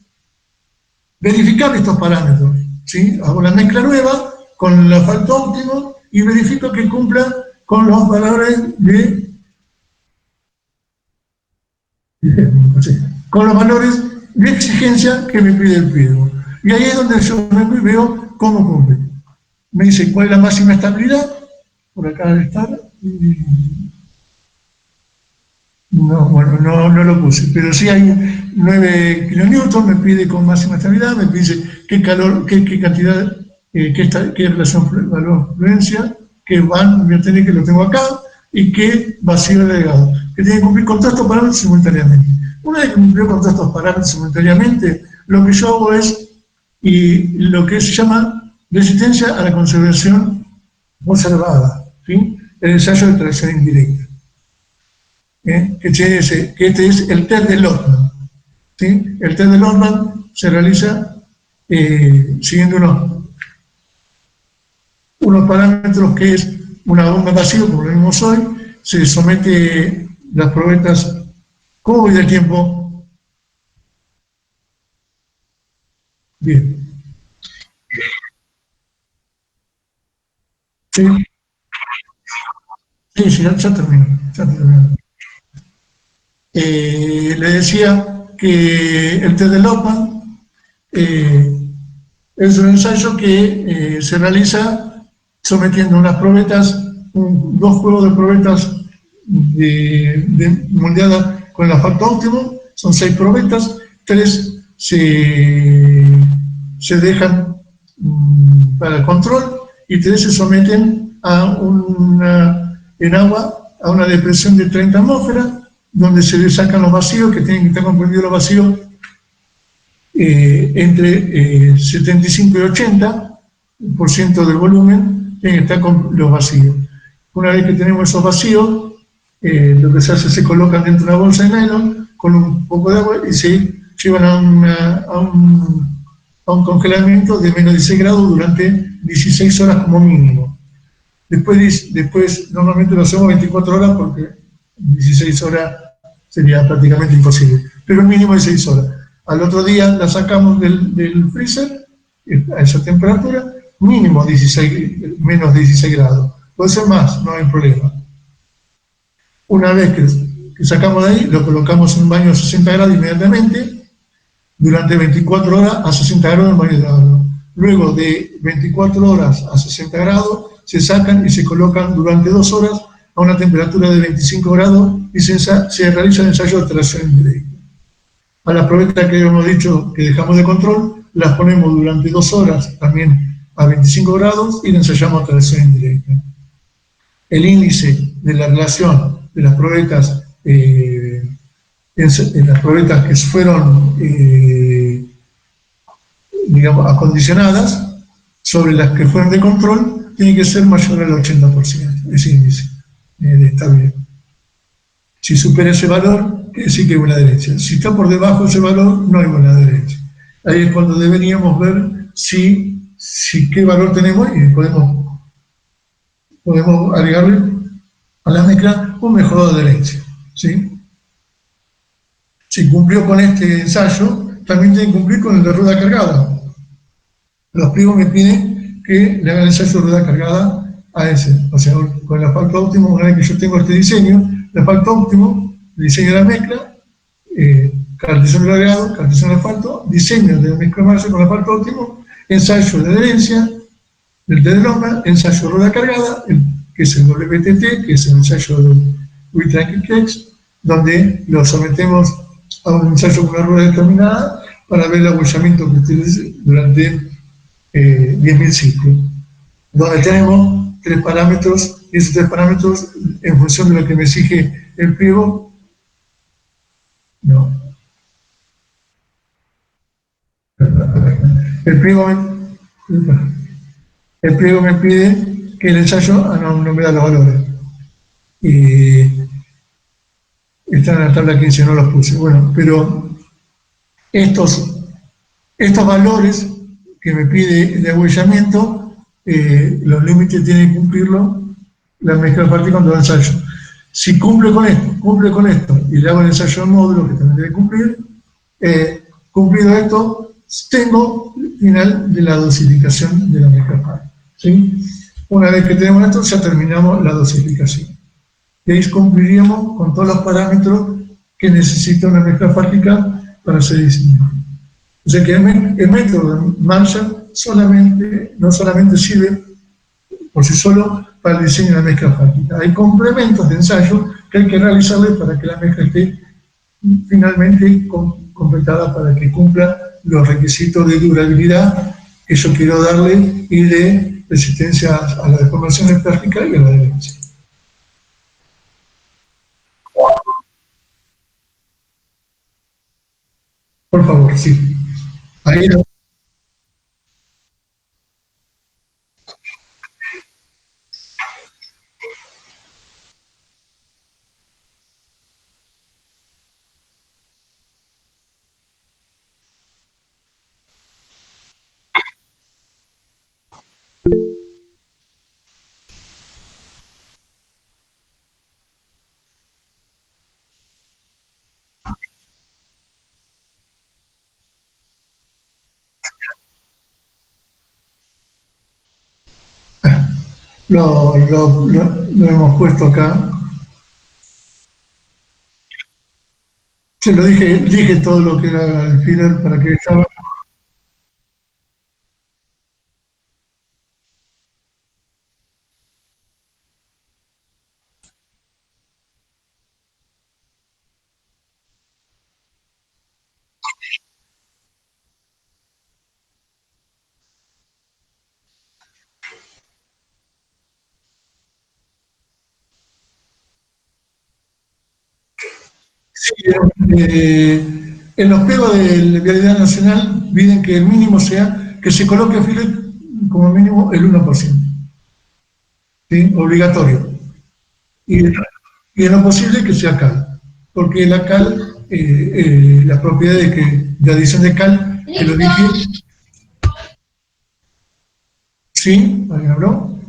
verificar estos parámetros, ¿sí? Hago la mezcla nueva con el asfalto óptimo y verifico que cumpla con los valores de exigencia que me pide el pliego. Y ahí es donde yo veo cómo cumple. Me dice cuál es la máxima estabilidad, por acá debe estar. No, bueno, no lo puse, pero sí hay 9 kilonewtons, me pide con máxima estabilidad, me dice qué calor, qué cantidad, qué relación valor-influencia, qué van, voy a tener que lo tengo acá, y qué vacío agregado, que tiene que cumplir con todos estos parámetros simultáneamente. Una vez que cumplió con todos estos parámetros simultáneamente, lo que yo hago es, y lo que se llama resistencia a la conservación conservada, ¿sí? El ensayo de tracción indirecta. Que este es el test de Lotman, ¿sí? El test de Lotman se realiza siguiendo unos parámetros que es una bomba vacío, como lo vimos hoy, se somete las probetas. ¿Cómo voy del tiempo? Bien. ¿Sí? Sí, ya termino. Le decía que el test de Lotman es un ensayo que se realiza sometiendo unas probetas, dos juegos de probetas moldeadas con el asfalto óptimo, son 6 probetas, 3 se se dejan para el control y 3 se someten en agua a una depresión de 30 atmósferas, donde se le sacan los vacíos, que tienen que estar comprendidos los vacíos entre 75 y 80% del volumen, tienen que estar con los vacíos. Una vez que tenemos esos vacíos, lo que se hace es se colocan dentro de una bolsa de nylon con un poco de agua y se llevan a un congelamiento de menos 16 grados durante 16 horas como mínimo. Después normalmente lo hacemos 24 horas porque 16 horas sería prácticamente imposible, pero mínimo 16 horas. Al otro día la sacamos del freezer a esa temperatura, mínimo 16, menos 16 grados. Puede ser más, no hay problema. Una vez que sacamos de ahí, lo colocamos en un baño a 60 grados inmediatamente, durante 24 horas a 60 grados en baño de agua. Luego de 24 horas a 60 grados, se sacan y se colocan durante 2 horas a una temperatura de 25 grados y se realiza el ensayo de alteración indirecta. A las probetas que hemos dicho que dejamos de control, las ponemos durante 2 horas también a 25 grados y le ensayamos alteración indirecta. El índice de la relación de las probetas en las probetas que fueron digamos, acondicionadas sobre las que fueron de control, tiene que ser mayor al 80%, ese índice de estabilidad. Si supera ese valor, quiere decir que hay buena adherencia. Si está por debajo de ese valor, no hay buena adherencia. Ahí es cuando deberíamos ver si qué valor tenemos y podemos agregarle a la mezcla un mejorado de adherencia. ¿Sí? Si cumplió con este ensayo, también tiene que cumplir con el de rueda cargada. Los pliegos me piden que le hagan el ensayo de rueda cargada a ese. O sea, con el asfalto óptimo, una vez que yo tengo este diseño, el asfalto óptimo, diseño de la mezcla, caracterización del agregado, caracterización del asfalto, diseño de la mezcla marcha con el asfalto óptimo, ensayo de adherencia, del T-Deloma, ensayo de rueda cargada, que es el WTT, que es el ensayo de WITRANKIX, donde lo sometemos a un ensayo con una rueda determinada para ver el abollamiento que utilice durante 10.000 ciclos, donde tenemos 3 parámetros, y esos 3 parámetros, en función de lo que me exige el pliego, no. El pliego me pide que el ensayo no me da los valores. Y está en la tabla 15, no los puse. Bueno, pero estos valores que me pide de abollamiento, los límites tienen que cumplirlo la mezcla partícula cuando da ensayo. Si cumple con esto, y le hago el ensayo en módulo, que también debe cumplir, cumplido esto, tengo el final de la dosificación de la mezcla partícula. ¿Sí? Una vez que tenemos esto, ya terminamos la dosificación. Y ahí cumpliríamos con todos los parámetros que necesita una mezcla fáctica para ser diseñada. O sea que el método de Marshall no solamente sirve por sí solo para el diseño de la mezcla fática. Hay complementos de ensayo que hay que realizarle para que la mezcla esté finalmente completada, para que cumpla los requisitos de durabilidad que yo quiero darle y de resistencia a la deformación espástica y a la adherencia. Por favor, sí. Ahí lo hemos puesto acá. Se lo dije todo lo que era el final para que estaba. Sí, en los pliegos de la Vialidad Nacional piden que el mínimo sea que se coloque filet como mínimo el 1%, ¿sí? Obligatorio. Y, y en lo posible que sea cal, porque la cal, las propiedades de adición de cal, que lo dije, ¿sí? ¿Alguien habló?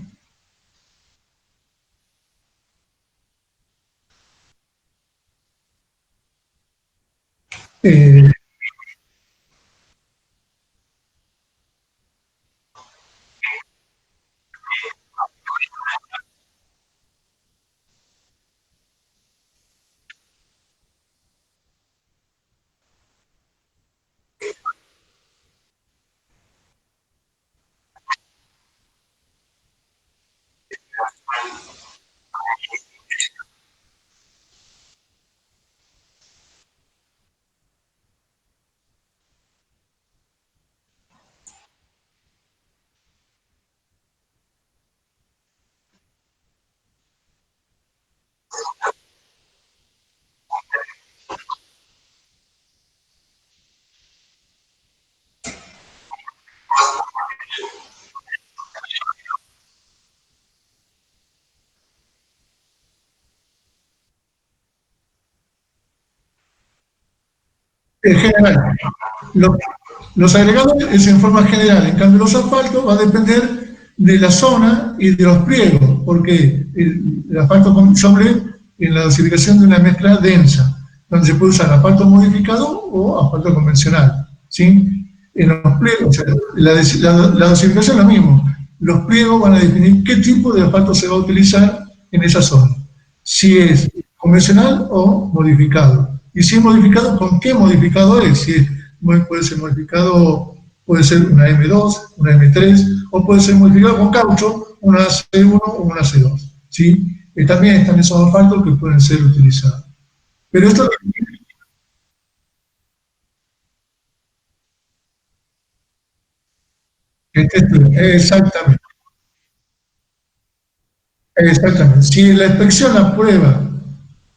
Eh, en general, lo- los agregados es en forma general, en cambio los asfaltos va a depender de la zona y de los pliegos, porque el asfalto sobre en la dosificación de una mezcla densa, donde se puede usar asfalto modificado o asfalto convencional, ¿sí? En los pliegos, o sea, la dosificación es lo mismo, los pliegos van a definir qué tipo de asfalto se va a utilizar en esa zona, si es convencional o modificado. Y si es modificado, ¿con qué modificado es? Si es puede ser modificado, puede ser una M2, una M3, o puede ser modificado con caucho, una C1 o una C2. ¿Sí? También están esos asfaltos que pueden ser utilizados. Pero esto exactamente, exactamente. Si la inspección aprueba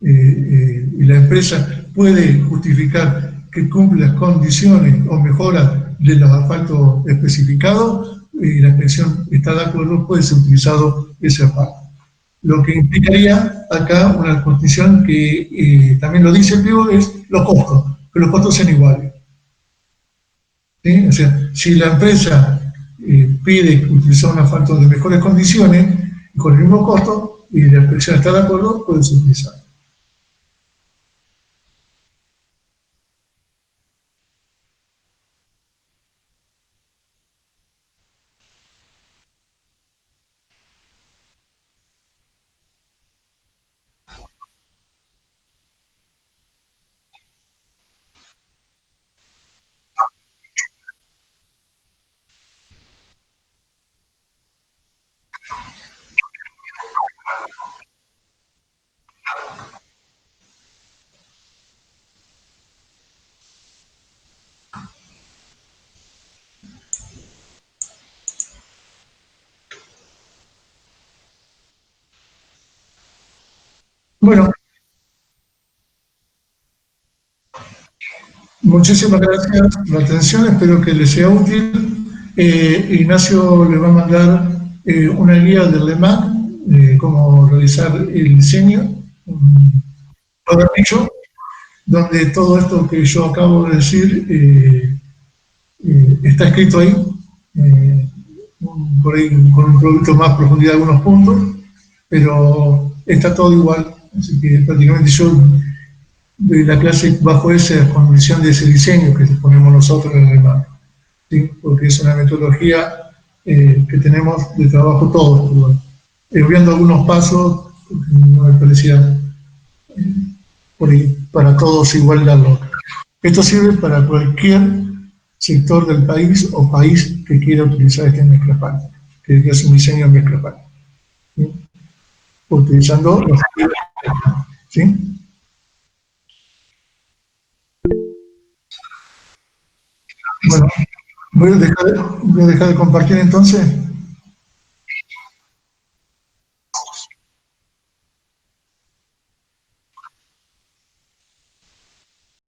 y la empresa puede justificar que cumple las condiciones o mejoras de los asfaltos especificados y la inspección está de acuerdo, puede ser utilizado ese asfalto. Lo que implicaría acá una condición que también lo dice el pliego es los costos, que los costos sean iguales. ¿Sí? O sea, si la empresa pide utilizar un asfalto de mejores condiciones y con el mismo costo y la empresa está de acuerdo, puede ser utilizado. Bueno, muchísimas gracias por la atención, espero que les sea útil. Ignacio le va a mandar una guía del LEMAC, cómo realizar el diseño, un cuadernillo, donde todo esto que yo acabo de decir está escrito ahí, eh, por ahí con un producto más profundidad de algunos puntos, pero está todo igual, así que prácticamente yo de la clase bajo esa condición de ese diseño que ponemos nosotros en el mar, ¿sí? Porque es una metodología que tenemos de trabajo todos, igual. Viendo algunos pasos, no me parecía por ahí, para todos igual darlo. Esto sirve para cualquier sector del país o país que quiera utilizar este mezclapán, que es un diseño en mezclapán, ¿sí? Utilizando los... ¿Sí? Bueno, voy a dejar de compartir entonces.